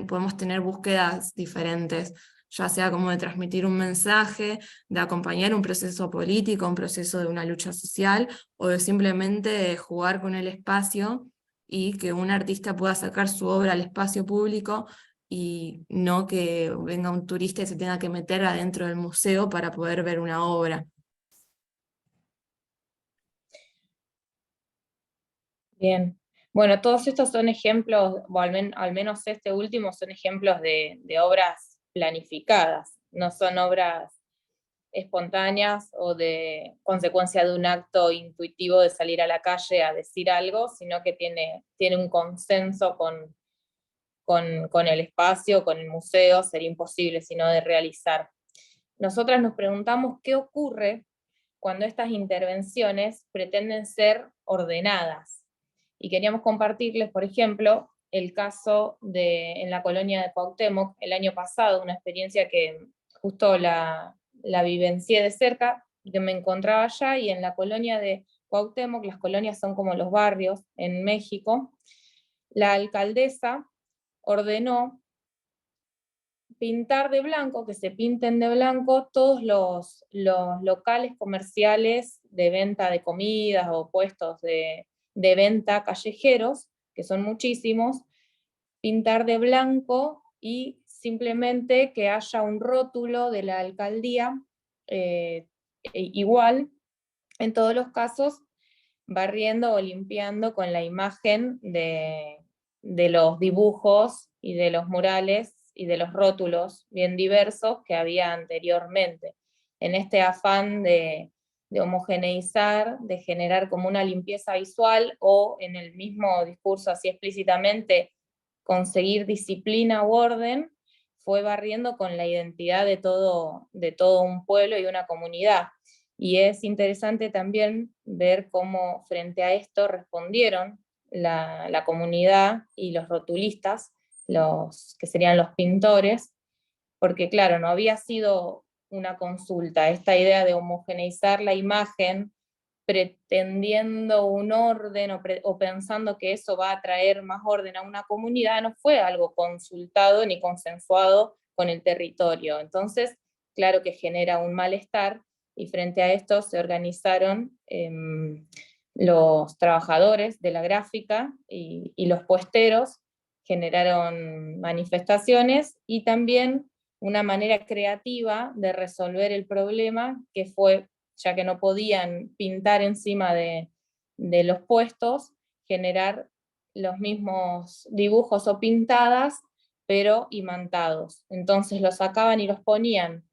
podemos tener búsquedas diferentes, ya sea como de transmitir un mensaje, de acompañar un proceso político, un proceso de una lucha social, o de simplemente jugar con el espacio y que un artista pueda sacar su obra al espacio público y no que venga un turista y se tenga que meter adentro del museo para poder ver una obra. Bien. Bueno, todos estos son ejemplos, o al menos este último, son ejemplos de obras planificadas, no son obras espontáneas o de consecuencia de un acto intuitivo de salir a la calle a decir algo, sino que tiene un consenso con el espacio, con el museo, sería imposible sino de realizar. Nosotras nos preguntamos qué ocurre cuando estas intervenciones pretenden ser ordenadas. Y queríamos compartirles, por ejemplo, el caso en la colonia de Cuauhtémoc el año pasado, una experiencia que justo la vivencié de cerca, que me encontraba allá, y en la colonia de Cuauhtémoc, las colonias son como los barrios en México, la alcaldesa ordenó pintar de blanco, que se pinten de blanco todos los locales comerciales de venta de comidas o puestos de venta callejeros, que son muchísimos, pintar de blanco y simplemente que haya un rótulo de la alcaldía igual en todos los casos, barriendo o limpiando con la imagen de los dibujos y de los murales y de los rótulos bien diversos que había anteriormente, en este afán de homogeneizar, de generar como una limpieza visual, o en el mismo discurso así explícitamente conseguir disciplina u orden, fue barriendo con la identidad de todo un pueblo y una comunidad. Y es interesante también ver cómo frente a esto respondieron la comunidad y los rotulistas, los que serían los pintores, porque claro, no había sido una consulta, esta idea de homogeneizar la imagen pretendiendo un orden o pensando que eso va a traer más orden a una comunidad, no fue algo consultado ni consensuado con el territorio. Entonces, claro que genera un malestar, y frente a esto se organizaron los trabajadores de la gráfica y los puesteros, generaron manifestaciones y también una manera creativa de resolver el problema, que fue, ya que no podían pintar encima de los puestos, generar los mismos dibujos o pintadas, pero imantados. Entonces los sacaban y los ponían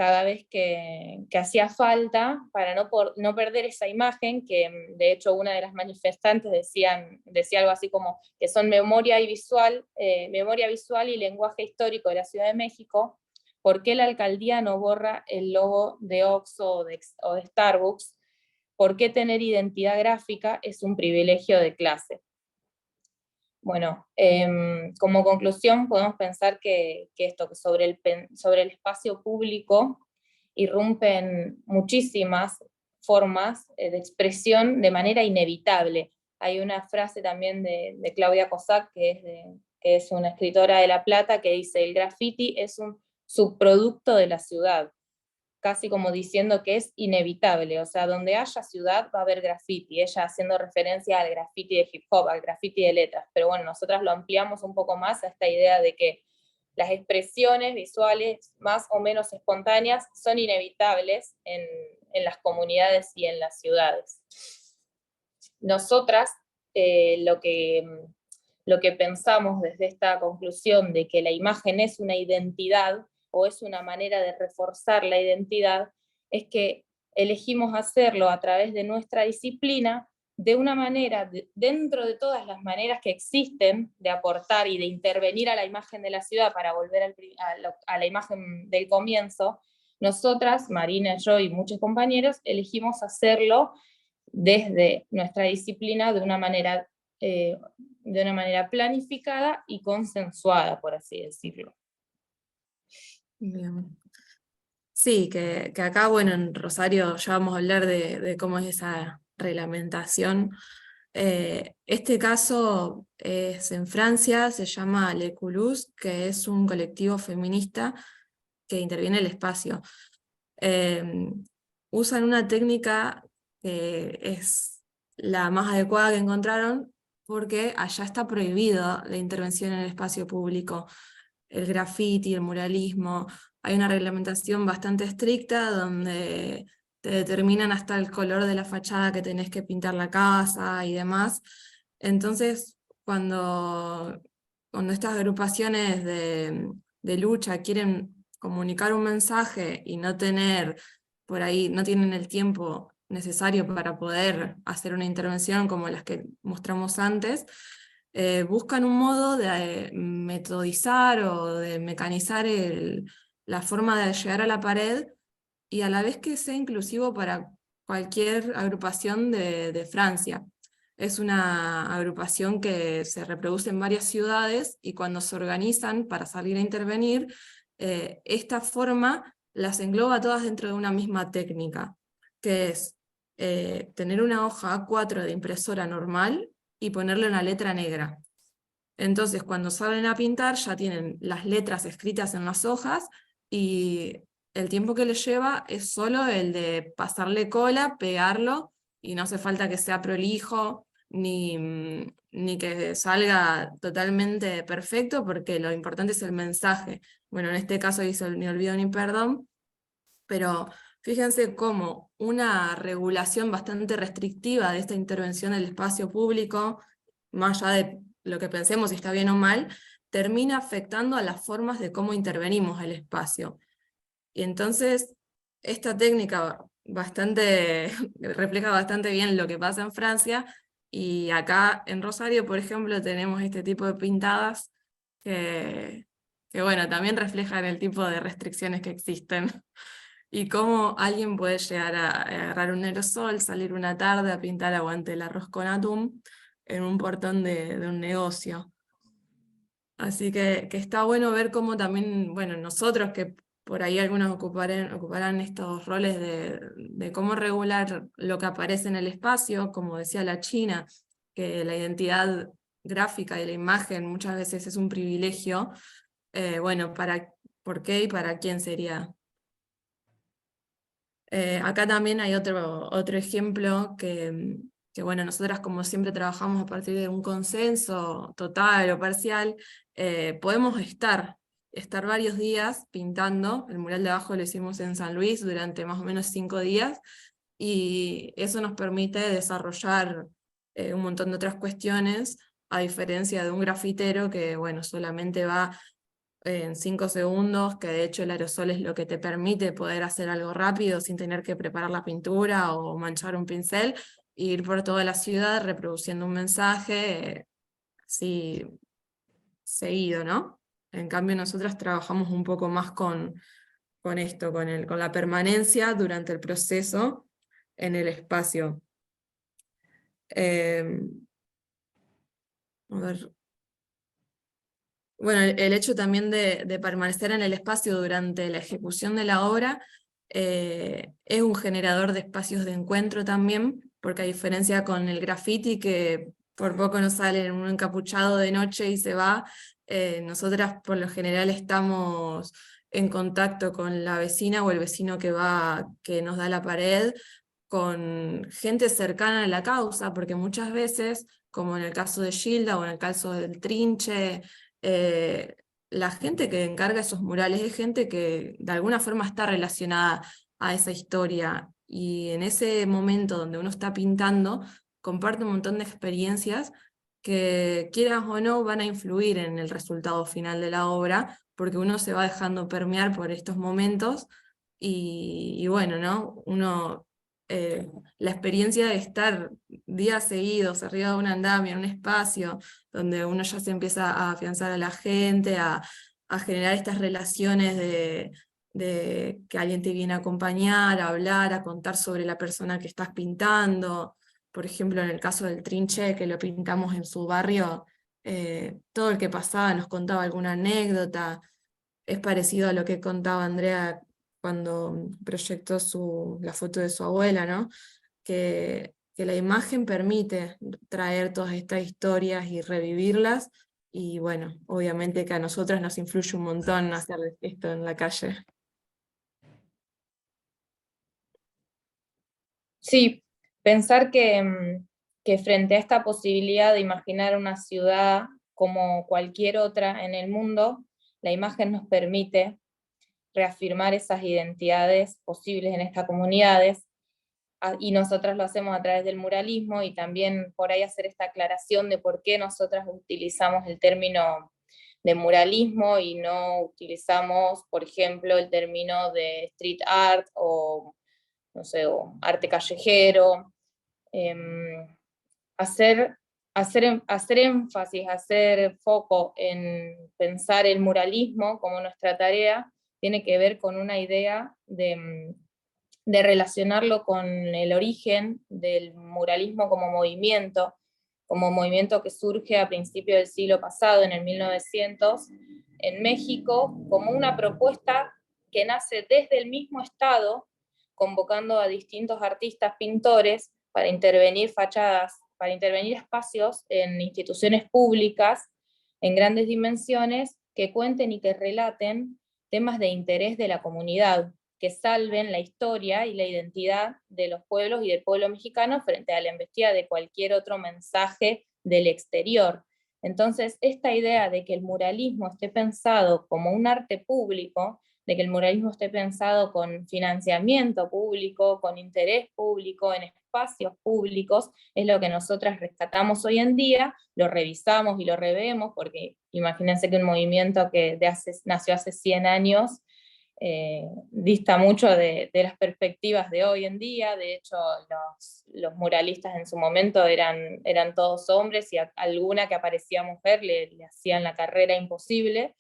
cada vez que hacía falta para no perder esa imagen, que de hecho una de las manifestantes decía algo así como que son memoria visual y lenguaje histórico de la Ciudad de México. ¿Por qué la alcaldía no borra el logo de Oxxo o de Starbucks? ¿Por qué tener identidad gráfica es un privilegio de clase? Bueno, como conclusión podemos pensar que sobre el espacio público irrumpen muchísimas formas de expresión de manera inevitable. Hay una frase también de Claudia Cossack, que es una escritora de La Plata, que dice: el graffiti es un subproducto de la ciudad, casi como diciendo que es inevitable, o sea, donde haya ciudad va a haber graffiti, ella haciendo referencia al graffiti de hip hop, al graffiti de letras, pero bueno, nosotras lo ampliamos un poco más a esta idea de que las expresiones visuales más o menos espontáneas son inevitables en las comunidades y en las ciudades. Nosotras lo que pensamos desde esta conclusión de que la imagen es una identidad, o es una manera de reforzar la identidad, es que elegimos hacerlo a través de nuestra disciplina de una manera, dentro de todas las maneras que existen de aportar y de intervenir a la imagen de la ciudad para volver a la imagen del comienzo. Nosotras, Marina, yo y muchos compañeros, elegimos hacerlo desde nuestra disciplina de una manera planificada y consensuada, por así decirlo. Bien. Sí, que acá, bueno, en Rosario ya vamos a hablar de cómo es esa reglamentación. Este caso es en Francia, se llama Le Culus, que es un colectivo feminista que interviene en el espacio. Usan una técnica que es la más adecuada que encontraron, porque allá está prohibido la intervención en el espacio público. El graffiti, el muralismo, hay una reglamentación bastante estricta donde te determinan hasta el color de la fachada que tenés que pintar la casa y demás. Entonces, cuando estas agrupaciones de lucha quieren comunicar un mensaje y no tienen el tiempo necesario para poder hacer una intervención como las que mostramos antes, buscan un modo de metodizar o de mecanizar la forma de llegar a la pared, y a la vez que sea inclusivo para cualquier agrupación de Francia. Es una agrupación que se reproduce en varias ciudades, y cuando se organizan para salir a intervenir, esta forma las engloba todas dentro de una misma técnica, que es tener una hoja A4 de impresora normal y ponerle una letra negra. Entonces, cuando salen a pintar, ya tienen las letras escritas en las hojas, y el tiempo que les lleva es solo el de pasarle cola, pegarlo, y no hace falta que sea prolijo, ni que salga totalmente perfecto, porque lo importante es el mensaje. Bueno, en este caso hizo el ni olvido ni perdón, pero fíjense cómo una regulación bastante restrictiva de esta intervención del espacio público, más allá de lo que pensemos si está bien o mal, termina afectando a las formas de cómo intervenimos el espacio. Y entonces, esta técnica refleja bastante bien lo que pasa en Francia, y acá en Rosario, por ejemplo, tenemos este tipo de pintadas que bueno, también reflejan el tipo de restricciones que existen. Y cómo alguien puede llegar a agarrar un aerosol, salir una tarde a pintar aguante el arroz con atún en un portón de un negocio. Así que está bueno ver cómo también, bueno, nosotros que por ahí algunos ocuparán estos roles de cómo regular lo que aparece en el espacio, como decía la China, que la identidad gráfica de la imagen muchas veces es un privilegio. Bueno, ¿por qué y para quién sería? Acá también hay otro ejemplo que bueno, nosotras como siempre trabajamos a partir de un consenso total o parcial, podemos estar varios días pintando. El mural de abajo lo hicimos en San Luis durante más o menos 5 días, y eso nos permite desarrollar un montón de otras cuestiones, a diferencia de un grafitero que, bueno, solamente va en 5 segundos, que de hecho el aerosol es lo que te permite poder hacer algo rápido sin tener que preparar la pintura o manchar un pincel, e ir por toda la ciudad reproduciendo un mensaje así seguido, ¿no? En cambio nosotras trabajamos un poco más con esto, con la permanencia durante el proceso en el espacio. A ver. Bueno, el hecho también de permanecer en el espacio durante la ejecución de la obra es un generador de espacios de encuentro también, porque a diferencia con el graffiti, que por poco nos sale un encapuchado de noche y se va, nosotras por lo general estamos en contacto con la vecina o el vecino que nos da la pared, con gente cercana a la causa, porque muchas veces, como en el caso de Gilda o en el caso del Trinche, la gente que encarga esos murales es gente que de alguna forma está relacionada a esa historia, y en ese momento donde uno está pintando, comparte un montón de experiencias que, quieras o no, van a influir en el resultado final de la obra, porque uno se va dejando permear por estos momentos, y bueno, ¿no? La experiencia de estar días seguidos arriba de un andamio, en un espacio, donde uno ya se empieza a afianzar a la gente, a generar estas relaciones de que alguien te viene a acompañar, a hablar, a contar sobre la persona que estás pintando. Por ejemplo, en el caso del Trinche, que lo pintamos en su barrio, todo el que pasaba nos contaba alguna anécdota. Es parecido a lo que contaba Andrea cuando proyectó la foto de su abuela, ¿no? Que la imagen permite traer todas estas historias y revivirlas, y bueno, obviamente que a nosotras nos influye un montón hacer esto en la calle. Sí, pensar que frente a esta posibilidad de imaginar una ciudad como cualquier otra en el mundo, la imagen nos permite reafirmar esas identidades posibles en estas comunidades, y nosotras lo hacemos a través del muralismo, y también por ahí hacer esta aclaración de por qué nosotras utilizamos el término de muralismo y no utilizamos, por ejemplo, el término de street art o, no sé, o arte callejero. Hacer énfasis, hacer foco en pensar el muralismo como nuestra tarea, tiene que ver con una idea de relacionarlo con el origen del muralismo como movimiento que surge a principios del siglo pasado, en el 1900, en México, como una propuesta que nace desde el mismo Estado, convocando a distintos artistas pintores para intervenir fachadas, para intervenir espacios en instituciones públicas en grandes dimensiones que cuenten y que relaten temas de interés de la comunidad, que salven la historia y la identidad de los pueblos y del pueblo mexicano frente a la embestida de cualquier otro mensaje del exterior. Entonces, esta idea de que el muralismo esté pensado como un arte público, de que el muralismo esté pensado con financiamiento público, con interés público, en espacios públicos, es lo que nosotras rescatamos hoy en día, lo revisamos y lo revemos, porque imagínense que un movimiento que nació hace 100 años, dista mucho de las perspectivas de hoy en día. De hecho, los muralistas en su momento eran todos hombres, y alguna que aparecía mujer le hacían la carrera imposible.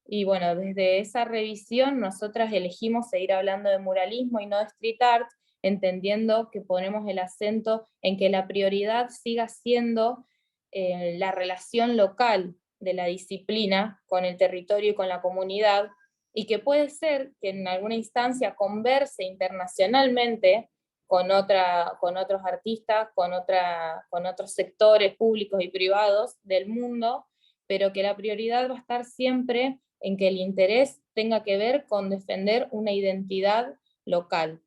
Y bueno, desde esa revisión nosotras elegimos seguir hablando de muralismo y no de street art, entendiendo que ponemos el acento en que la prioridad siga siendo la relación local de la disciplina con el territorio y con la comunidad, y que puede ser que en alguna instancia converse internacionalmente con otros artistas, con otros sectores públicos y privados del mundo, pero que la prioridad va a estar siempre en que el interés tenga que ver con defender una identidad local.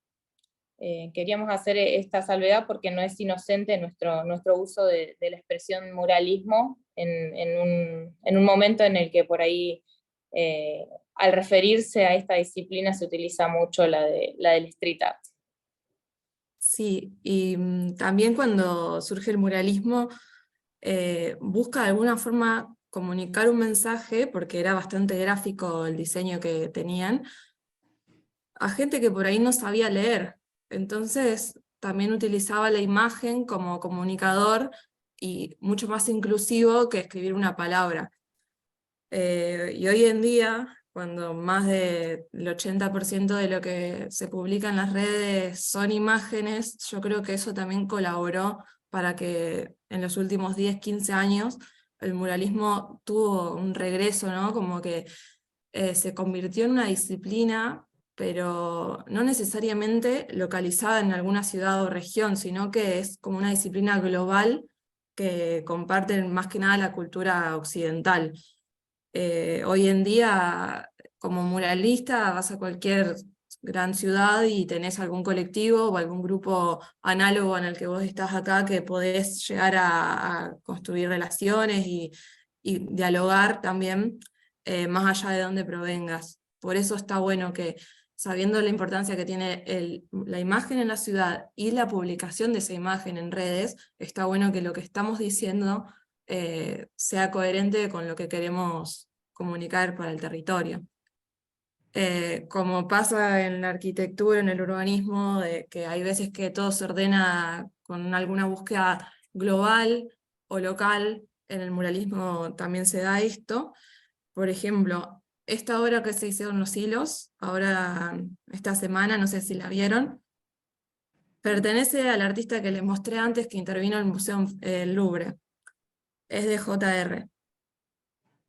Queríamos hacer esta salvedad porque no es inocente nuestro uso de la expresión muralismo en un momento en el que por ahí, al referirse a esta disciplina, se utiliza mucho la del street art. Sí, y también cuando surge el muralismo, busca de alguna forma comunicar un mensaje, porque era bastante gráfico el diseño que tenían, a gente que por ahí no sabía leer. Entonces también utilizaba la imagen como comunicador y mucho más inclusivo que escribir una palabra. Y hoy en día, cuando más del 80% de lo que se publica en las redes son imágenes, yo creo que eso también colaboró para que en los últimos 10, 15 años el muralismo tuvo un regreso, ¿no? Como que se convirtió en una disciplina, pero no necesariamente localizada en alguna ciudad o región, sino que es como una disciplina global que comparten más que nada la cultura occidental. Hoy en día, como muralista, vas a cualquier gran ciudad y tenés algún colectivo o algún grupo análogo en el que vos estás acá que podés llegar a construir relaciones y dialogar también más allá de donde provengas. Por eso está bueno que, sabiendo la importancia que tiene la imagen en la ciudad y la publicación de esa imagen en redes, está bueno que lo que estamos diciendo sea coherente con lo que queremos comunicar para el territorio. Como pasa en la arquitectura, en el urbanismo, de que hay veces que todo se ordena con alguna búsqueda global o local, en el muralismo también se da esto. Por ejemplo, esta obra que se hicieron Los Hilos, ahora esta semana, no sé si la vieron, pertenece al artista que les mostré antes que intervino en el Museo Louvre. Es de JR.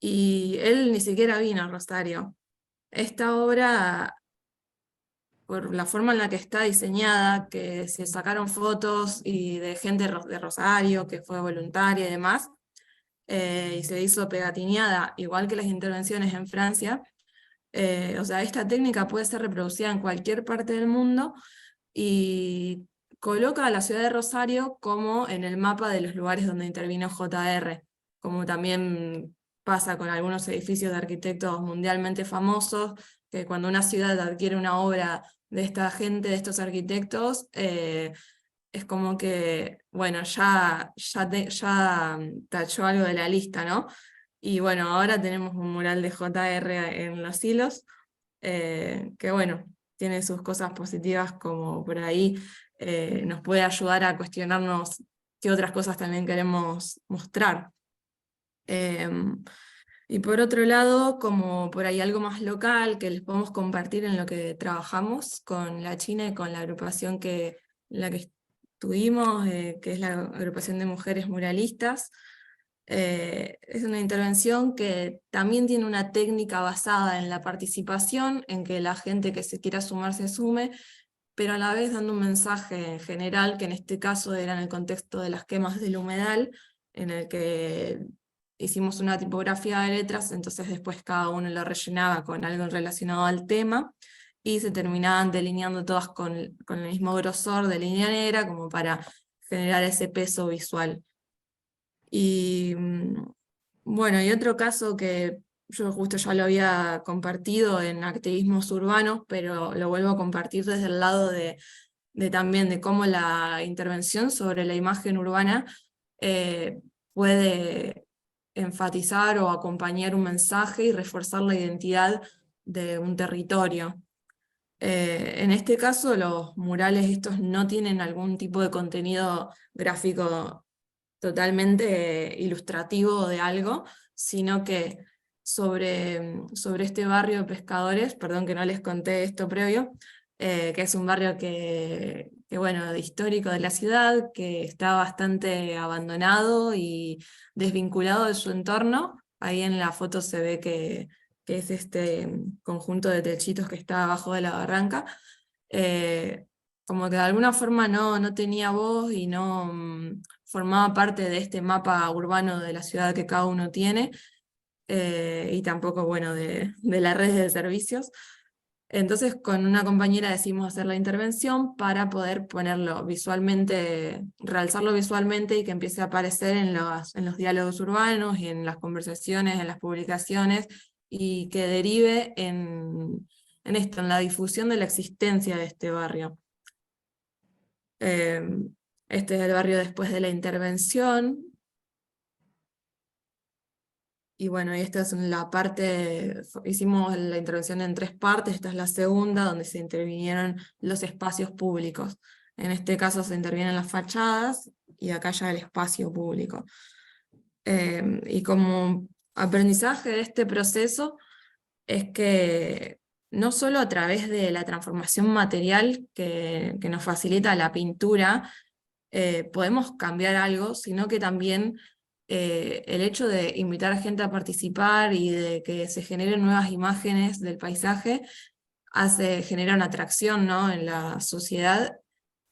Y él ni siquiera vino a Rosario. Esta obra, por la forma en la que está diseñada, que se sacaron fotos y de gente de Rosario, que fue voluntaria y demás, y se hizo pegatineada, igual que las intervenciones en Francia. O sea, esta técnica puede ser reproducida en cualquier parte del mundo y coloca a la ciudad de Rosario como en el mapa de los lugares donde intervino JR, como también pasa con algunos edificios de arquitectos mundialmente famosos, que cuando una ciudad adquiere una obra de esta gente, de estos arquitectos, es como que, bueno, ya tachó algo de la lista, ¿no? Y bueno, ahora tenemos un mural de JR en Los Hilos, que bueno, tiene sus cosas positivas, como por ahí nos puede ayudar a cuestionarnos qué otras cosas también queremos mostrar. Y por otro lado, como por ahí algo más local que les podemos compartir en lo que trabajamos con la China y con la agrupación en la que estuvimos, que es la agrupación de mujeres muralistas. Es una intervención que también tiene una técnica basada en la participación, en que la gente que se quiera sumar se sume, pero a la vez dando un mensaje en general, que en este caso era en el contexto de las quemas del humedal, en el que hicimos una tipografía de letras, entonces después cada uno lo rellenaba con algo relacionado al tema, y se terminaban delineando todas con el mismo grosor de línea negra, como para generar ese peso visual. Y bueno, y otro caso que yo justo ya lo había compartido en activismos urbanos, pero lo vuelvo a compartir desde el lado de también de cómo la intervención sobre la imagen urbana puede enfatizar o acompañar un mensaje y reforzar la identidad de un territorio. En este caso, los murales estos no tienen algún tipo de contenido gráfico totalmente ilustrativo de algo, sino que sobre este barrio de pescadores, perdón que no les conté esto previo, que es un barrio bueno, histórico de la ciudad, que está bastante abandonado y desvinculado de su entorno. Ahí en la foto se ve que es este conjunto de techitos que está abajo de la barranca. Como que de alguna forma no tenía voz y no formaba parte de este mapa urbano de la ciudad que cada uno tiene, y tampoco, bueno, de la red de servicios. Entonces con una compañera decidimos hacer la intervención para poder ponerlo visualmente, realzarlo visualmente y que empiece a aparecer en los diálogos urbanos y en las conversaciones, en las publicaciones, y que derive en esto, en la difusión de la existencia de este barrio. Este es el barrio después de la intervención. Y bueno, y esta es la parte, hicimos la intervención en 3 partes, esta es la segunda, donde se intervinieron los espacios públicos. En este caso se intervienen las fachadas y acá ya el espacio público. Y como aprendizaje de este proceso es que no solo a través de la transformación material que nos facilita la pintura, podemos cambiar algo, sino que también el hecho de invitar a gente a participar y de que se generen nuevas imágenes del paisaje genera una atracción, ¿no?, en la sociedad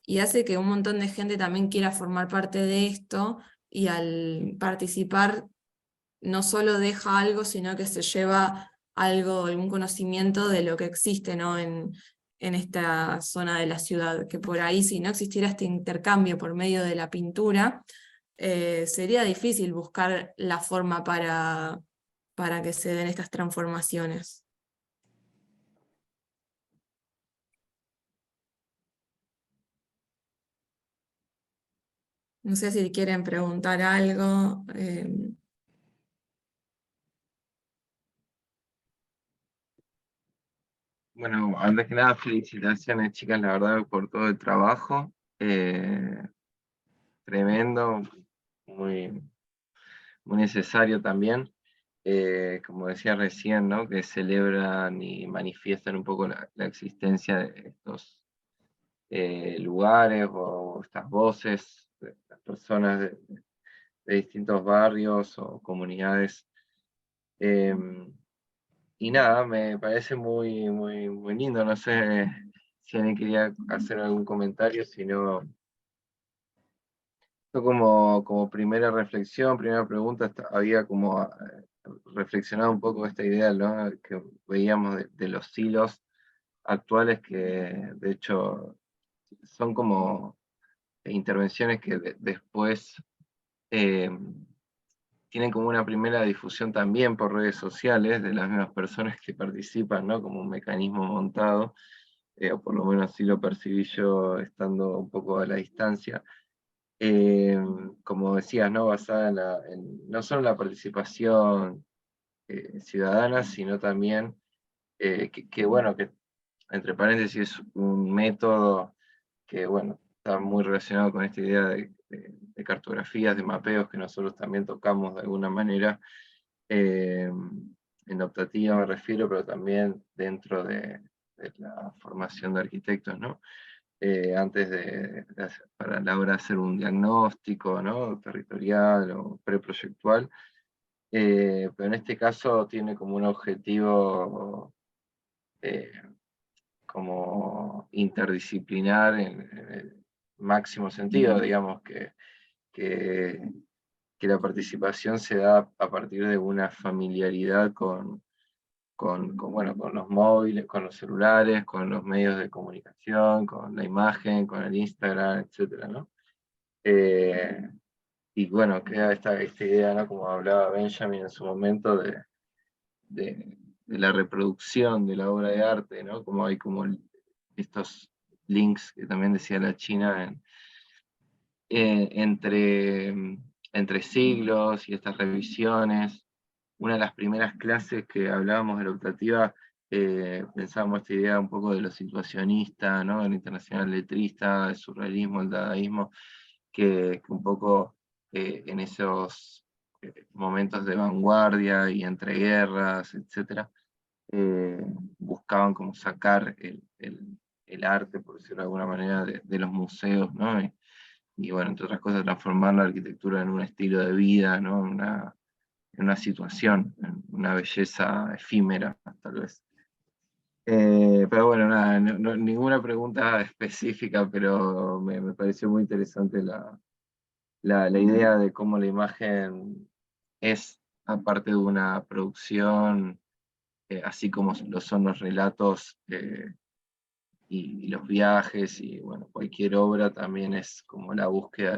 y hace que un montón de gente también quiera formar parte de esto y al participar no solo deja algo, sino que se lleva algo, algún conocimiento de lo que existe, ¿no?, en esta zona de la ciudad, que por ahí si no existiera este intercambio por medio de la pintura, sería difícil buscar la forma para que se den estas transformaciones. No sé si quieren preguntar algo. Bueno, antes que nada, felicitaciones, chicas, la verdad, por todo el trabajo. Tremendo, muy, muy necesario también. Como decía recién, ¿no?, que celebran y manifiestan un poco la existencia de estos lugares o estas voces de las personas de distintos barrios o comunidades. Y nada, me parece muy, muy, muy lindo. No sé si alguien quería hacer algún comentario, si no, yo como primera reflexión, primera pregunta, había como reflexionado un poco esta idea, ¿no?, que veíamos de los hilos actuales, que de hecho son como intervenciones que después tienen como una primera difusión también por redes sociales de las mismas personas que participan, ¿no?, como un mecanismo montado, o por lo menos así lo percibí yo estando un poco a la distancia. Como decías, ¿no?, basada no solo en la participación ciudadana, sino también que bueno, que entre paréntesis es un método que bueno, está muy relacionado con esta idea de cartografías, de mapeos que nosotros también tocamos de alguna manera, en optativa me refiero, pero también dentro de la formación de arquitectos, ¿no? Antes para la hora de hacer un diagnóstico, ¿no?, territorial o preproyectual, pero en este caso tiene como un objetivo como interdisciplinar en el máximo sentido, digamos, que la participación se da a partir de una familiaridad bueno, con los móviles, con los celulares, con los medios de comunicación, con la imagen, con el Instagram, etcétera, ¿no? Y bueno, queda esta idea, ¿no?, como hablaba Benjamin en su momento, de la reproducción de la obra de arte, ¿no? Como hay como estos links que también decía la China entre siglos y estas revisiones. Una de las primeras clases que hablábamos de la optativa, pensábamos esta idea un poco de lo situacionista, ¿no?, el internacional letrista, el surrealismo, el dadaísmo, que un poco en esos momentos de vanguardia y entreguerras, etcétera, buscaban como sacar el arte, por decirlo de alguna manera, de los museos, ¿no? Y bueno, entre otras cosas, transformar la arquitectura en un estilo de vida, ¿no?, en una situación, en una belleza efímera, tal vez. Pero bueno, nada, ninguna pregunta específica, pero me pareció muy interesante la idea de cómo la imagen es, aparte de una producción, así como lo son los relatos y los viajes, y bueno, cualquier obra también es como la búsqueda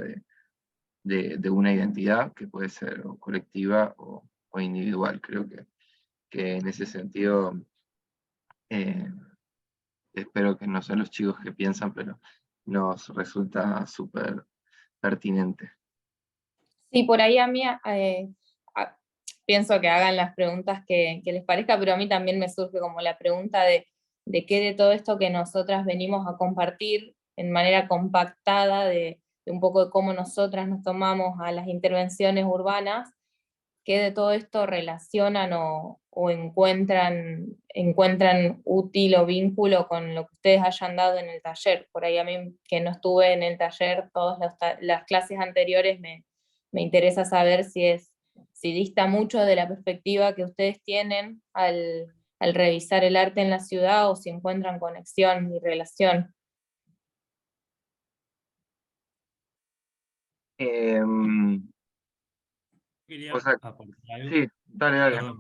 de una identidad que puede ser o colectiva o individual. Creo que en ese sentido, eh, espero que no sean los chicos que piensan, pero nos resulta súper pertinente. Sí, por ahí a mí pienso que hagan las preguntas que les parezca, pero a mí también me surge como la pregunta de qué de todo esto que nosotras venimos a compartir en manera compactada, de un poco de cómo nosotras nos tomamos a las intervenciones urbanas, qué de todo esto relacionan o encuentran útil o vínculo con lo que ustedes hayan dado en el taller. Por ahí a mí, que no estuve en el taller, todas las clases anteriores, me interesa saber si dista mucho de la perspectiva que ustedes tienen al revisar el arte en la ciudad, o si encuentran conexión y relación. Quería O sea, aportar algo. sí, dale. Perdón.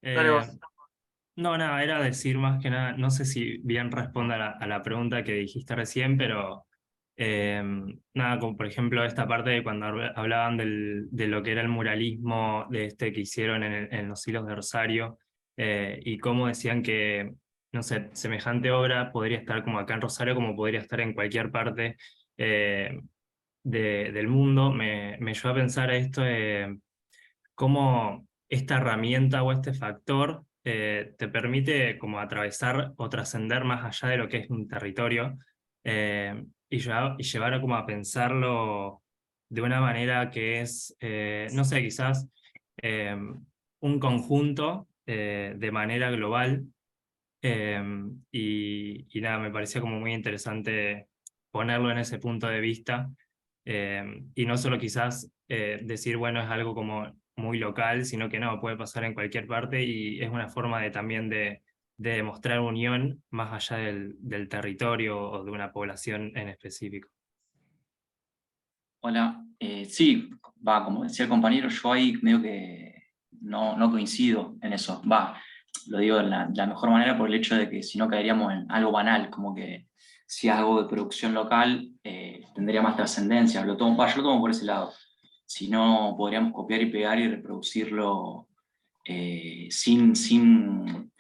Dale vos. No, nada, era decir más que nada, no sé si bien responde a la pregunta que dijiste recién, pero nada, como por ejemplo esta parte de cuando hablaban de lo que era el muralismo de que hicieron en los Hilos de Rosario, y cómo decían que, no sé, semejante obra podría estar como acá en Rosario, como podría estar en cualquier parte del mundo. Me llevó a pensar esto, cómo esta herramienta o este factor te permite como atravesar o trascender más allá de lo que es un territorio, y llevar a como a pensarlo de una manera que es, no sé, quizás un conjunto de manera global, y nada, me parecía como muy interesante ponerlo en ese punto de vista, y no solo quizás decir, bueno, es algo como muy local, sino que no, puede pasar en cualquier parte, y es una forma también de demostrar unión más allá del territorio o de una población en específico. Hola, sí, como decía el compañero, yo ahí medio que no coincido en eso. Lo digo de la mejor manera por el hecho de que si no caeríamos en algo banal, como que si es algo de producción local, tendría más trascendencia. Yo lo tomo por ese lado. Si no, podríamos copiar y pegar y reproducirlo sin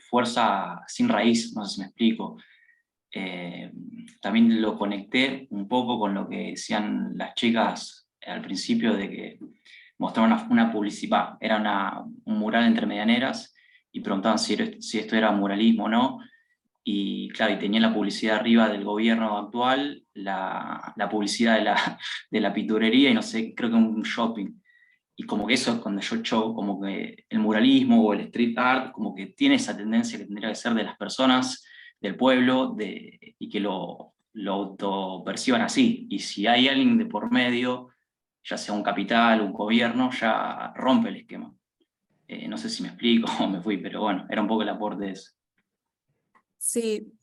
fuerza, sin raíz, no sé si me explico. También lo conecté un poco con lo que decían las chicas al principio, de que mostraron una publicidad, era un mural entre medianeras, y preguntaban si esto era muralismo o no, y claro, y tenían la publicidad arriba del gobierno actual, la publicidad de la pinturería, y no sé, creo que un shopping. Y como que eso es cuando yo show, como que el muralismo o el street art, como que tiene esa tendencia que tendría que ser de las personas, del pueblo, y que lo autoperciban así. Y si hay alguien de por medio, ya sea un capital, un gobierno, ya rompe el esquema. No sé si me explico o me fui, pero bueno, era un poco el aporte de eso. Sí,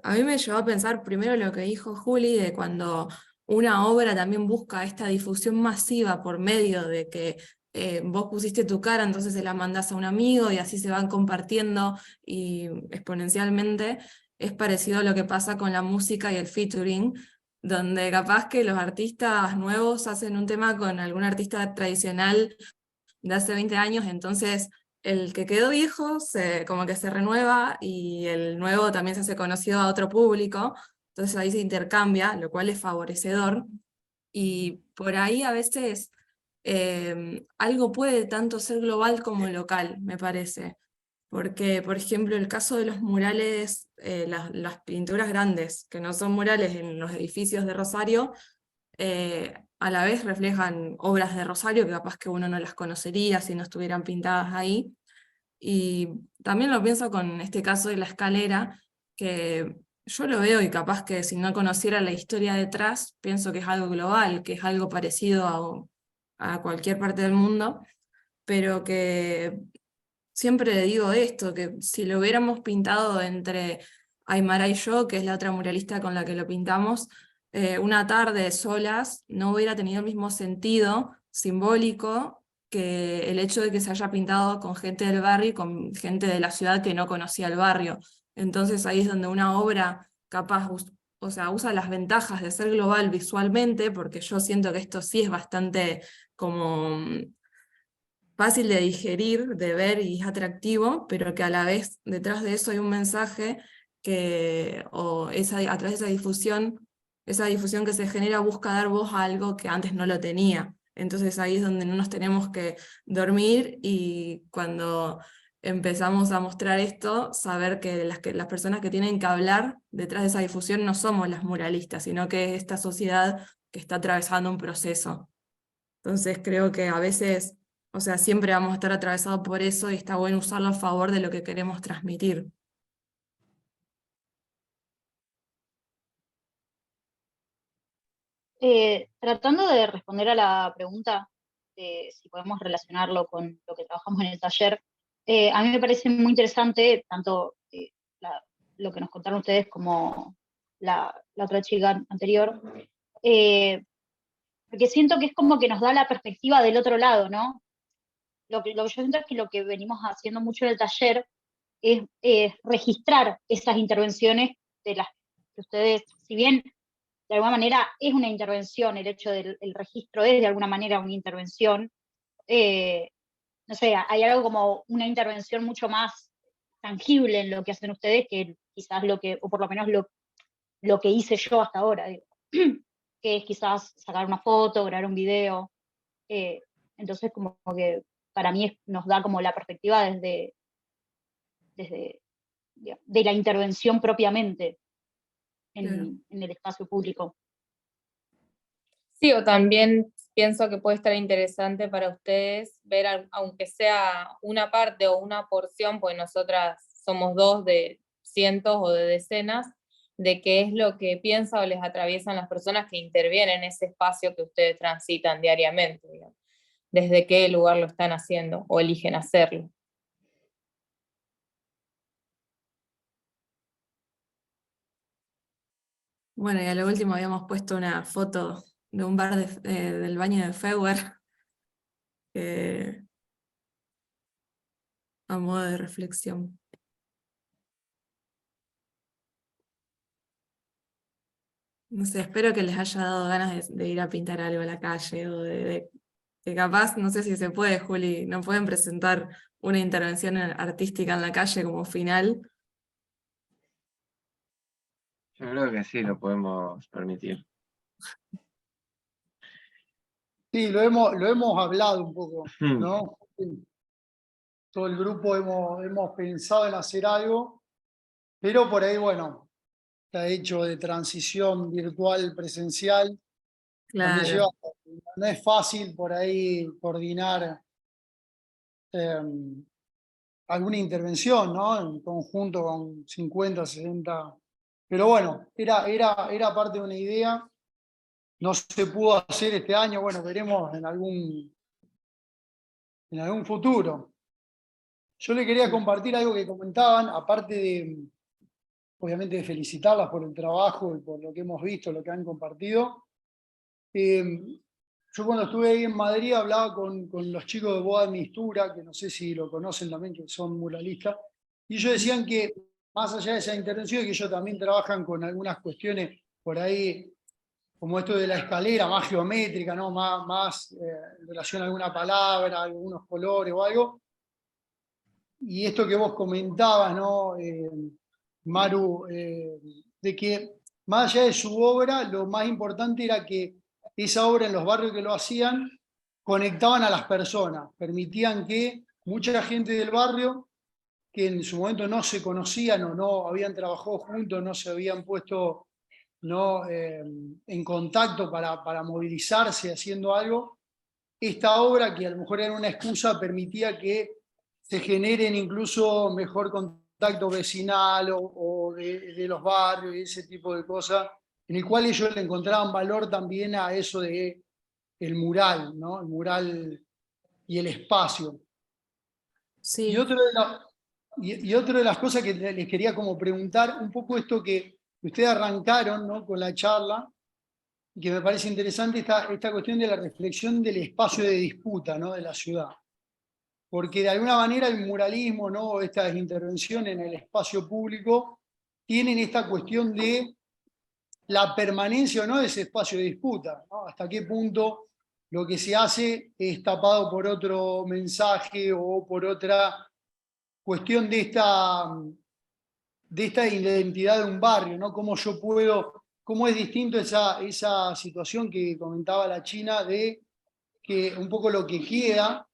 a mí me llevó a pensar primero lo que dijo Juli, de cuando una obra también busca esta difusión masiva por medio de que vos pusiste tu cara, entonces se la mandás a un amigo y así se van compartiendo y exponencialmente. Es parecido a lo que pasa con la música y el featuring, donde capaz que los artistas nuevos hacen un tema con algún artista tradicional de hace 20 años, entonces el que quedó viejo como que se renueva y el nuevo también se hace conocido a otro público, entonces ahí se intercambia, lo cual es favorecedor, y por ahí a veces algo puede tanto ser global como local, me parece. Porque, por ejemplo, el caso de los murales, las pinturas grandes, que no son murales en los edificios de Rosario, a la vez reflejan obras de Rosario que capaz que uno no las conocería si no estuvieran pintadas ahí. Y también lo pienso con este caso de la escalera, que yo lo veo y capaz que si no conociera la historia detrás, pienso que es algo global, que es algo parecido a cualquier parte del mundo, pero que siempre digo esto, que si lo hubiéramos pintado entre Aymara y yo, que es la otra muralista con la que lo pintamos, una tarde solas, no hubiera tenido el mismo sentido simbólico que el hecho de que se haya pintado con gente del barrio y con gente de la ciudad que no conocía el barrio. Entonces ahí es donde una obra capaz, o sea, usa las ventajas de ser global visualmente, porque yo siento que esto sí es bastante como fácil de digerir, de ver y es atractivo, pero que a la vez detrás de eso hay un mensaje a través de esa difusión que se genera busca dar voz a algo que antes no lo tenía. Entonces ahí es donde no nos tenemos que dormir, y cuando empezamos a mostrar esto, saber que las personas que tienen que hablar detrás de esa difusión no somos las muralistas, sino que es esta sociedad que está atravesando un proceso. Entonces creo que a veces, o sea, siempre vamos a estar atravesados por eso, y está bueno usarlo a favor de lo que queremos transmitir. Tratando de responder a la pregunta de si podemos relacionarlo con lo que trabajamos en el taller, a mí me parece muy interesante tanto lo que nos contaron ustedes como la otra chica anterior, porque siento que es como que nos da la perspectiva del otro lado, ¿no? Lo que yo siento es que lo que venimos haciendo mucho en el taller es registrar esas intervenciones de las que ustedes, si bien de alguna manera es una intervención, el hecho del registro es de alguna manera una intervención, no sé, hay algo como una intervención mucho más tangible en lo que hacen ustedes que quizás lo que, o por lo menos lo que hice yo hasta ahora, digo, que es quizás sacar una foto, grabar un video, entonces como que para mí nos da como la perspectiva desde de la intervención propiamente en el espacio público. Sí, o también pienso que puede estar interesante para ustedes ver, aunque sea una parte o una porción, pues nosotras somos 2 de cientos o de decenas, de qué es lo que piensa o les atraviesan las personas que intervienen en ese espacio que ustedes transitan diariamente, digamos. Desde qué lugar lo están haciendo o eligen hacerlo. Bueno, y a lo último habíamos puesto una foto de un bar del baño de Feuer, a modo de reflexión. No sé, espero que les haya dado ganas de ir a pintar algo a la calle, o que capaz, no sé si se puede, Juli, no pueden presentar una intervención artística en la calle como final. Yo creo que sí, lo podemos permitir. Sí, lo hemos hablado un poco, ¿no? Todo el grupo hemos pensado en hacer algo, pero por ahí, bueno, está hecho de transición virtual presencial. También Claro. no es fácil por ahí coordinar alguna intervención, ¿no? En conjunto con 50, 60. Pero bueno, era parte de una idea. No se pudo hacer este año, bueno, veremos en algún futuro. Yo le quería compartir algo que comentaban, aparte de, obviamente, de felicitarlas por el trabajo y por lo que hemos visto, lo que han compartido. Yo cuando estuve ahí en Madrid hablaba con los chicos de Boda Mistura, que no sé si lo conocen también, que son muralistas, y ellos decían que más allá de esa intervención, que ellos también trabajan con algunas cuestiones por ahí, como esto de la escalera, más geométrica, ¿no? más en relación a alguna palabra, algunos colores o algo. Y esto que vos comentabas, ¿no, Maru? De que más allá de su obra, lo más importante era que esa obra en los barrios que lo hacían conectaban a las personas, permitían que mucha gente del barrio, que en su momento no se conocían o no habían trabajado juntos, no se habían puesto, ¿no? En contacto para movilizarse haciendo algo, esta obra, que a lo mejor era una excusa, permitía que se generen incluso mejor contacto vecinal o de los barrios y ese tipo de cosas, en el cual ellos le encontraban valor también a eso de el mural, ¿no? El mural y el espacio. Sí. Y otra de las cosas que les quería como preguntar, un poco esto que ustedes arrancaron, ¿no? Con la charla, y que me parece interesante, esta cuestión de la reflexión del espacio de disputa, ¿no? De la ciudad. Porque de alguna manera el muralismo, ¿no? Estas intervenciones en el espacio público tienen esta cuestión de la permanencia o no de ese espacio de disputa, ¿no? Hasta qué punto lo que se hace es tapado por otro mensaje o por otra cuestión de esta identidad de un barrio, ¿no? Cómo es distinto esa situación que comentaba la China de que un poco lo que queda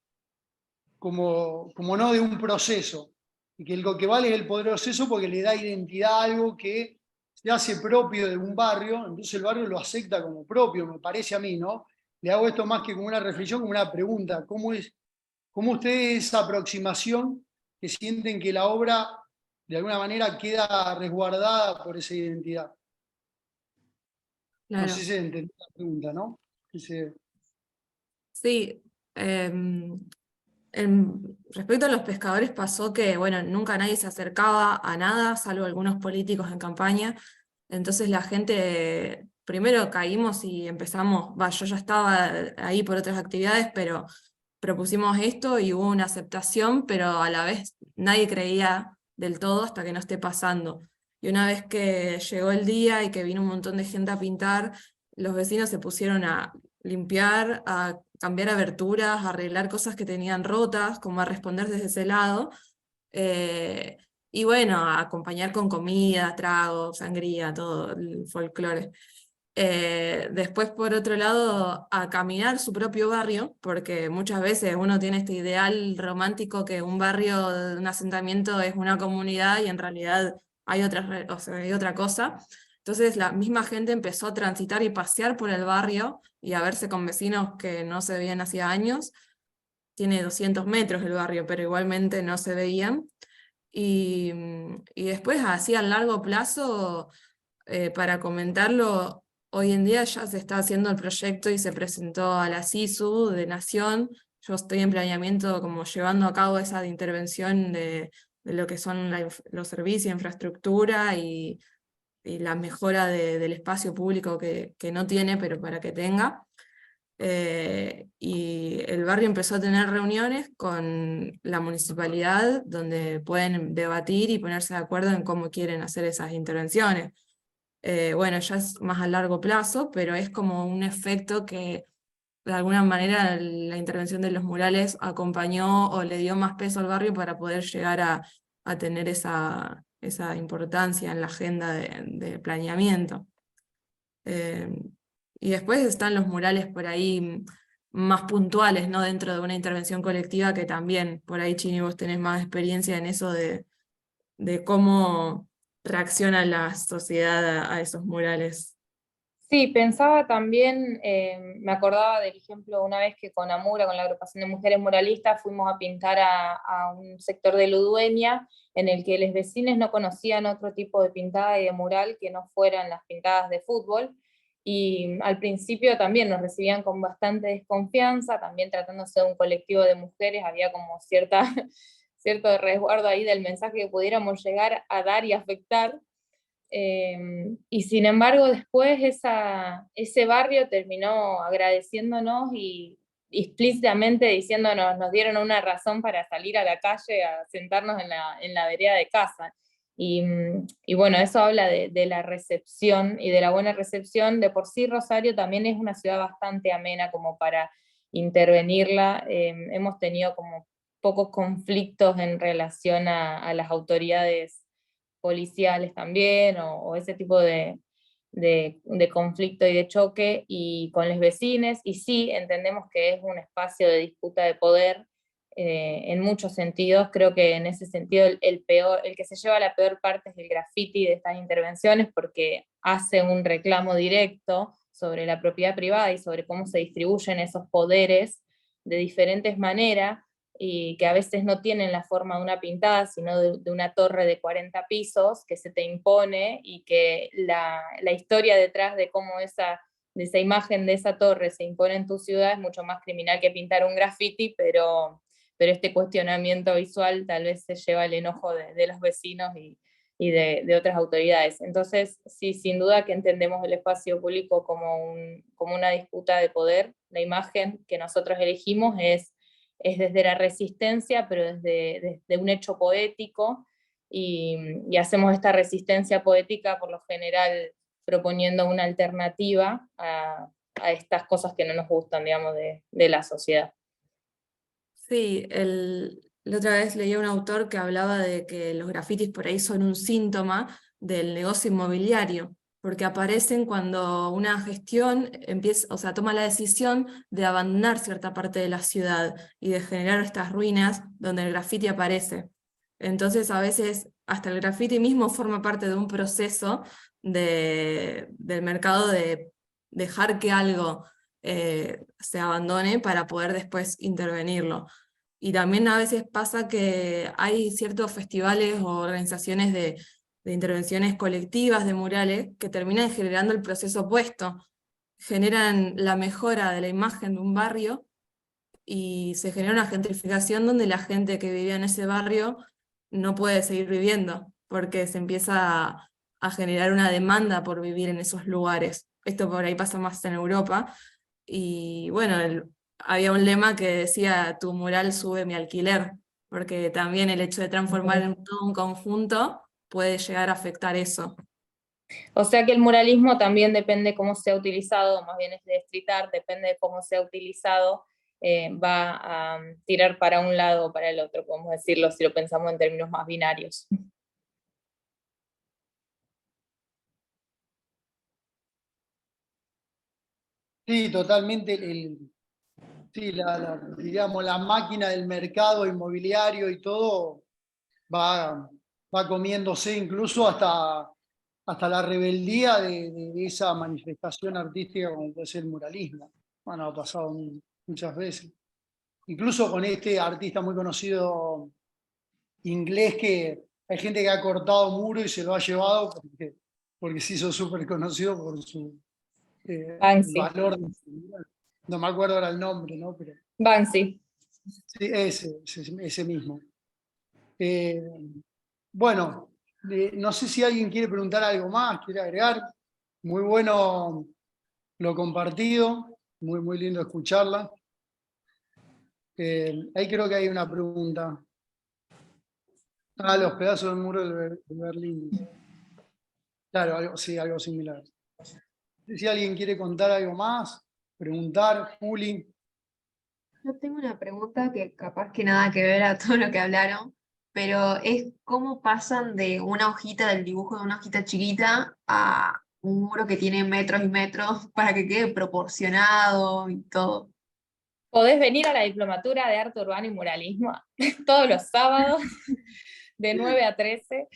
como no de un proceso, y que lo que vale es el proceso porque le da identidad a algo que se hace propio de un barrio, entonces el barrio lo acepta como propio, me parece a mí, ¿no? Le hago esto más que como una reflexión, como una pregunta. ¿Cómo ustedes esa aproximación que sienten que la obra de alguna manera queda resguardada por esa identidad? Claro. No sé si se entendió la pregunta, ¿no? Sí, respecto a los pescadores pasó que, bueno, nunca nadie se acercaba a nada, salvo algunos políticos en campaña. Entonces la gente, primero caímos y empezamos, yo ya estaba ahí por otras actividades, pero propusimos esto y hubo una aceptación, pero a la vez nadie creía del todo hasta que no esté pasando. Y una vez que llegó el día y que vino un montón de gente a pintar, los vecinos se pusieron a limpiar, a cambiar aberturas, a arreglar cosas que tenían rotas, como a responder desde ese lado. Y bueno, a acompañar con comida, trago, sangría, todo el folclore. Después, por otro lado, a caminar su propio barrio, porque muchas veces uno tiene este ideal romántico que un barrio, un asentamiento es una comunidad y en realidad hay o sea, hay otra cosa. Entonces la misma gente empezó a transitar y pasear por el barrio y a verse con vecinos que no se veían hacía años. Tiene 200 metros el barrio, pero igualmente no se veían. Y después, así a largo plazo, para comentarlo, hoy en día ya se está haciendo el proyecto y se presentó a la SISU de Nación. Yo estoy en planeamiento como llevando a cabo esa intervención de lo que son los servicios, infraestructura y la mejora del espacio público que no tiene, pero para que tenga. Y el barrio empezó a tener reuniones con la municipalidad donde pueden debatir y ponerse de acuerdo en cómo quieren hacer esas intervenciones. Bueno, ya es más a largo plazo, pero es como un efecto que de alguna manera la intervención de los murales acompañó o le dio más peso al barrio para poder llegar a tener esa importancia en la agenda de planeamiento. Y después están los murales por ahí más puntuales, ¿no? Dentro de una intervención colectiva que también, por ahí Chini, vos tenés más experiencia en eso de cómo reacciona la sociedad a esos murales. Sí, pensaba también, me acordaba del ejemplo una vez que con Amura, con la agrupación de mujeres muralistas, fuimos a pintar a un sector de Ludueña, en el que los vecinos no conocían otro tipo de pintada y de mural que no fueran las pintadas de fútbol, y al principio también nos recibían con bastante desconfianza, también tratándose de un colectivo de mujeres, había como cierto resguardo ahí del mensaje que pudiéramos llegar a dar y afectar. Y sin embargo después ese barrio terminó agradeciéndonos y explícitamente diciéndonos, nos dieron una razón para salir a la calle a sentarnos en la vereda de casa. Y bueno, eso habla de la recepción y de la buena recepción. De por sí Rosario también es una ciudad bastante amena como para intervenirla. Hemos tenido como pocos conflictos en relación a las autoridades policiales también, o ese tipo de conflicto y de choque, y con los vecinos, y sí, entendemos que es un espacio de disputa de poder en muchos sentidos. Creo que en ese sentido el que se lleva la peor parte es el graffiti de estas intervenciones, porque hace un reclamo directo sobre la propiedad privada y sobre cómo se distribuyen esos poderes de diferentes maneras, y que a veces no tienen la forma de una pintada, sino de una torre de 40 pisos que se te impone, y que la historia detrás de cómo de esa imagen de esa torre se impone en tu ciudad es mucho más criminal que pintar un graffiti, pero este cuestionamiento visual tal vez se lleva el enojo de los vecinos y de otras autoridades. Entonces, sí, sin duda que entendemos el espacio público como una disputa de poder. La imagen que nosotros elegimos es desde la resistencia, pero desde un hecho poético, y hacemos esta resistencia poética por lo general proponiendo una alternativa a estas cosas que no nos gustan, digamos, de la sociedad. Sí, la otra vez leí a un autor que hablaba de que los grafitis por ahí son un síntoma del negocio inmobiliario, porque aparecen cuando una gestión empieza, o sea, toma la decisión de abandonar cierta parte de la ciudad y de generar estas ruinas donde el graffiti aparece. Entonces a veces hasta el graffiti mismo forma parte de un proceso del mercado de dejar que algo se abandone para poder después intervenirlo. Y también a veces pasa que hay ciertos festivales o organizaciones de intervenciones colectivas de murales que terminan generando el proceso opuesto, generan la mejora de la imagen de un barrio y se genera una gentrificación donde la gente que vivía en ese barrio no puede seguir viviendo, porque se empieza a generar una demanda por vivir en esos lugares. Esto por ahí pasa más en Europa, y bueno, había un lema que decía, tu mural sube mi alquiler, porque también el hecho de transformar en todo un conjunto puede llegar a afectar eso. O sea que el muralismo también depende cómo sea utilizado, más bien es de street art, depende de cómo sea utilizado, va a tirar para un lado o para el otro, podemos decirlo, si lo pensamos en términos más binarios. Sí, totalmente. Sí, digamos, la máquina del mercado inmobiliario y todo va comiéndose incluso hasta la rebeldía de esa manifestación artística como puede ser el muralismo. Bueno, ha pasado muchas veces. Incluso con este artista muy conocido inglés, que hay gente que ha cortado muro y se lo ha llevado porque se hizo súper conocido por su valor. No me acuerdo ahora el nombre, ¿no? Pero, Banksy. sí, ese mismo. Bueno, no sé si alguien quiere preguntar algo más, quiere agregar. Muy bueno lo compartido, muy lindo escucharla. Ahí creo que hay una pregunta. Los pedazos del muro de Berlín. Claro, sí, algo similar. Si alguien quiere contar algo más, preguntar, Juli. Yo tengo una pregunta que capaz que nada que ver a todo lo que hablaron, pero es cómo pasan de una hojita del dibujo de una hojita chiquita a un muro que tiene metros y metros para que quede proporcionado y todo. Podés venir a la diplomatura de arte urbano y muralismo todos los sábados de 9 a 13.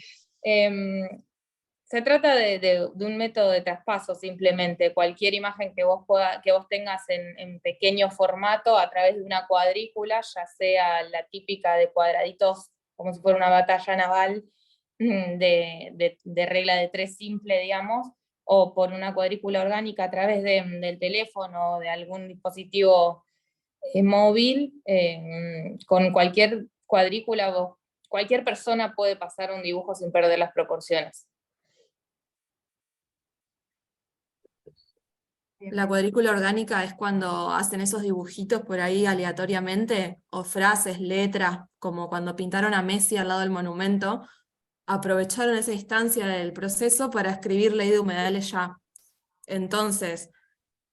Se trata de un método de traspaso simplemente. Cualquier imagen que vos tengas en pequeño formato a través de una cuadrícula, ya sea la típica de cuadraditos, como si fuera una batalla naval de regla de 3 simple, digamos, o por una cuadrícula orgánica a través del teléfono o de algún dispositivo móvil, con cualquier cuadrícula, cualquier persona puede pasar un dibujo sin perder las proporciones. La cuadrícula orgánica es cuando hacen esos dibujitos por ahí aleatoriamente, o frases, letras, como cuando pintaron a Messi al lado del monumento, aprovecharon esa instancia del proceso para escribir ley de humedales ya. Entonces,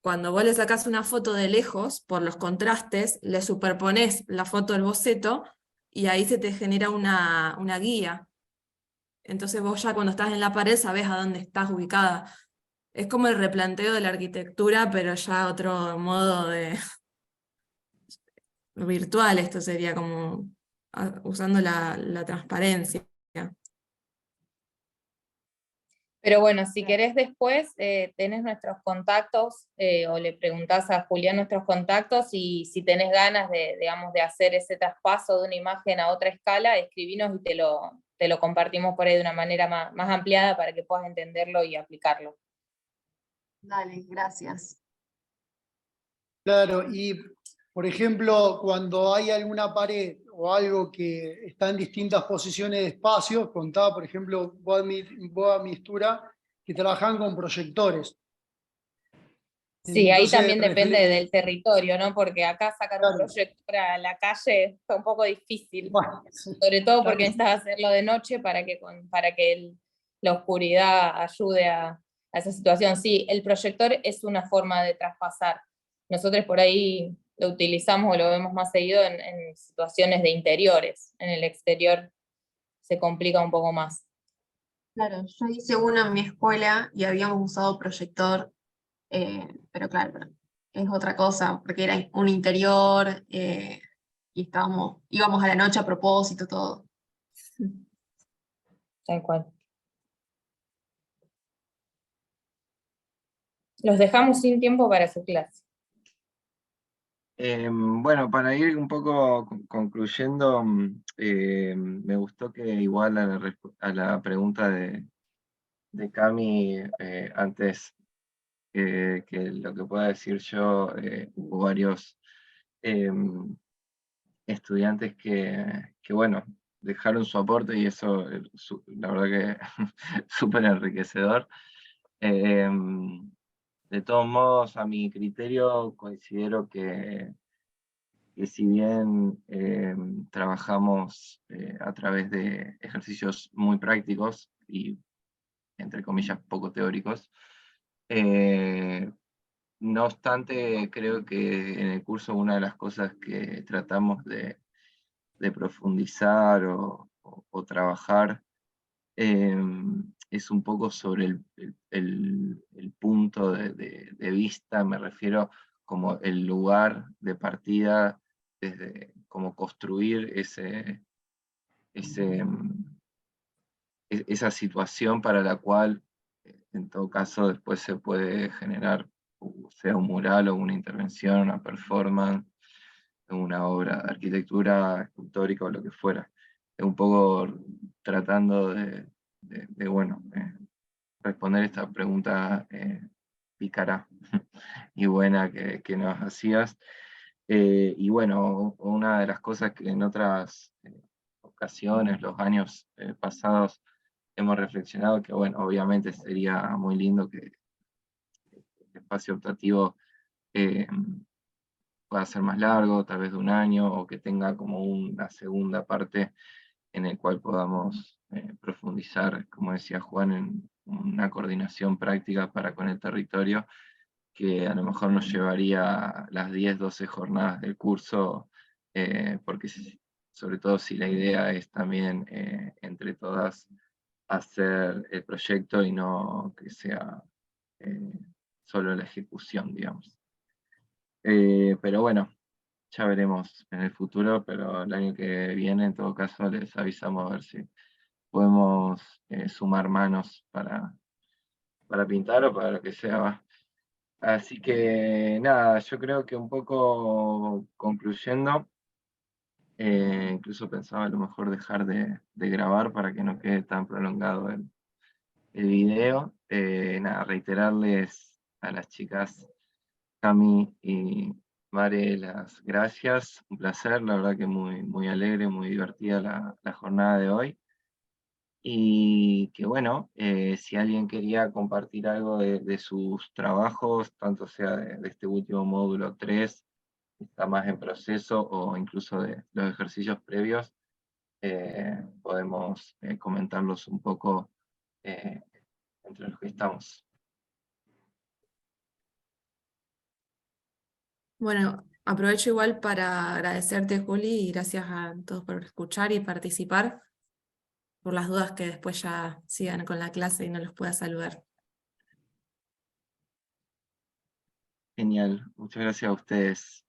cuando vos le sacás una foto de lejos, por los contrastes, le superponés la foto del boceto y ahí se te genera una guía. Entonces vos ya cuando estás en la pared sabés a dónde estás ubicada. Es como el replanteo de la arquitectura, pero ya otro modo de virtual, esto sería como usando la transparencia. Pero bueno, si querés después, tenés nuestros contactos, o le preguntás a Julián nuestros contactos, y si tenés ganas digamos, de hacer ese traspaso de una imagen a otra escala, escribinos y te lo compartimos por ahí de una manera más ampliada para que puedas entenderlo y aplicarlo. Dale, gracias. Claro, y por ejemplo, cuando hay alguna pared o algo que está en distintas posiciones de espacios, contaba, por ejemplo, Boa Mistura, que trabajan con proyectores. Sí, ahí Entonces, también depende del territorio, ¿no? Porque acá sacar un proyector a la calle fue un poco difícil, bueno, sí, sobre todo porque necesitas hacerlo de noche para que la oscuridad ayude a esa situación. Sí, el proyector es una forma de traspasar. Nosotros por ahí lo utilizamos o lo vemos más seguido en situaciones de interiores. En el exterior se complica un poco más. Claro, yo hice uno en mi escuela y habíamos usado proyector, pero claro, es otra cosa, porque era un interior y íbamos a la noche a propósito, todo. Tal cual. Los dejamos sin tiempo para su clase. Bueno, para ir un poco concluyendo, me gustó que igual a la pregunta de Cami, antes que lo que pueda decir yo, hubo varios estudiantes que, bueno, dejaron su aporte y eso, la verdad que súper enriquecedor. De todos modos, a mi criterio, considero que si bien trabajamos a través de ejercicios muy prácticos y, entre comillas, poco teóricos, no obstante, creo que en el curso una de las cosas que tratamos de profundizar o trabajar es un poco sobre el punto de vista, me refiero como el lugar de partida, desde cómo construir esa situación para la cual, en todo caso, después se puede generar, sea un mural o una intervención, una performance, una obra de arquitectura escultórica o lo que fuera. Un poco tratando bueno, responder esta pregunta pícara y buena que nos hacías. Y bueno, una de las cosas que en otras ocasiones, los años pasados, hemos reflexionado que, bueno, obviamente sería muy lindo que el espacio optativo pueda ser más largo, tal vez de un año, o que tenga como una segunda parte en el cual podamos profundizar, como decía Juan, en una coordinación práctica para con el territorio, que a lo mejor nos llevaría las 10, 12 jornadas del curso, porque sobre todo si la idea es también entre todas hacer el proyecto y no que sea eh, solo la ejecución, digamos. Pero bueno, ya veremos en el futuro, pero el año que viene, en todo caso, les avisamos a ver si podemos sumar manos para pintar o para lo que sea. ¿Va? Así que nada, yo creo que un poco concluyendo, incluso pensaba a lo mejor dejar de grabar para que no quede tan prolongado el video. Nada, reiterarles a las chicas Cami y Mare las gracias, un placer, la verdad que muy, muy alegre, muy divertida la jornada de hoy. Y que bueno, si alguien quería compartir algo de sus trabajos, tanto sea de este último módulo 3, que está más en proceso, o incluso de los ejercicios previos, podemos comentarlos un poco entre los que estamos. Bueno, aprovecho igual para agradecerte, Juli, y gracias a todos por escuchar y participar, por las dudas que después ya sigan con la clase y no los pueda saludar. Genial, muchas gracias a ustedes.